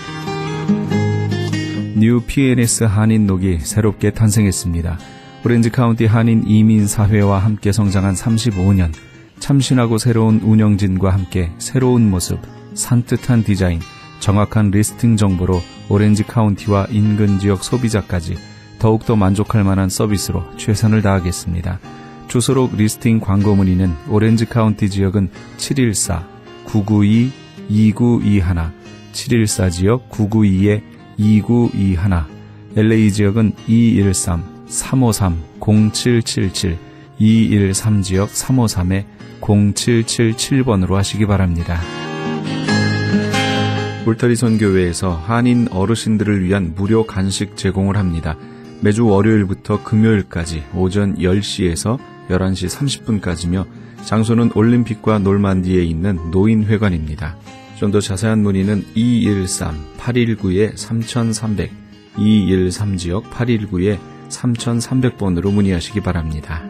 뉴 PNS 한인녹이 새롭게 탄생했습니다. 오렌지 카운티 한인 이민사회와 함께 성장한 35년, 참신하고 새로운 운영진과 함께 새로운 모습, 산뜻한 디자인, 정확한 리스팅 정보로 오렌지 카운티와 인근 지역 소비자까지 더욱더 만족할 만한 서비스로 최선을 다하겠습니다. 주소록 리스팅 광고 문의는 오렌지 카운티 지역은 714-992-2921, 714지역 992-2921, LA 지역은 213-353-0777, 213지역 353-0777번으로 하시기 바랍니다. 울타리 선교회에서 한인 어르신들을 위한 무료 간식 제공을 합니다. 매주 월요일부터 금요일까지 오전 10시에서 11시 30분까지며 장소는 올림픽과 놀만디에 있는 노인회관입니다. 좀 더 자세한 문의는 213-819-3300, 213지역 819-3300번으로 문의하시기 바랍니다.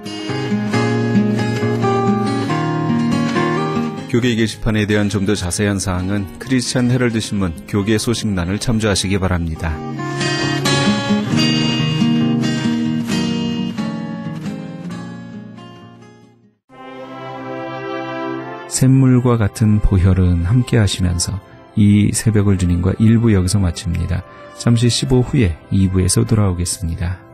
교계 게시판에 대한 좀 더 자세한 사항은 크리스천 헤럴드 신문 교계 소식란을 참조하시기 바랍니다. 샘물과 같은 보혈은 함께 하시면서 이 새벽을 주님과 1부 여기서 마칩니다. 잠시 15 후에 2부에서 돌아오겠습니다.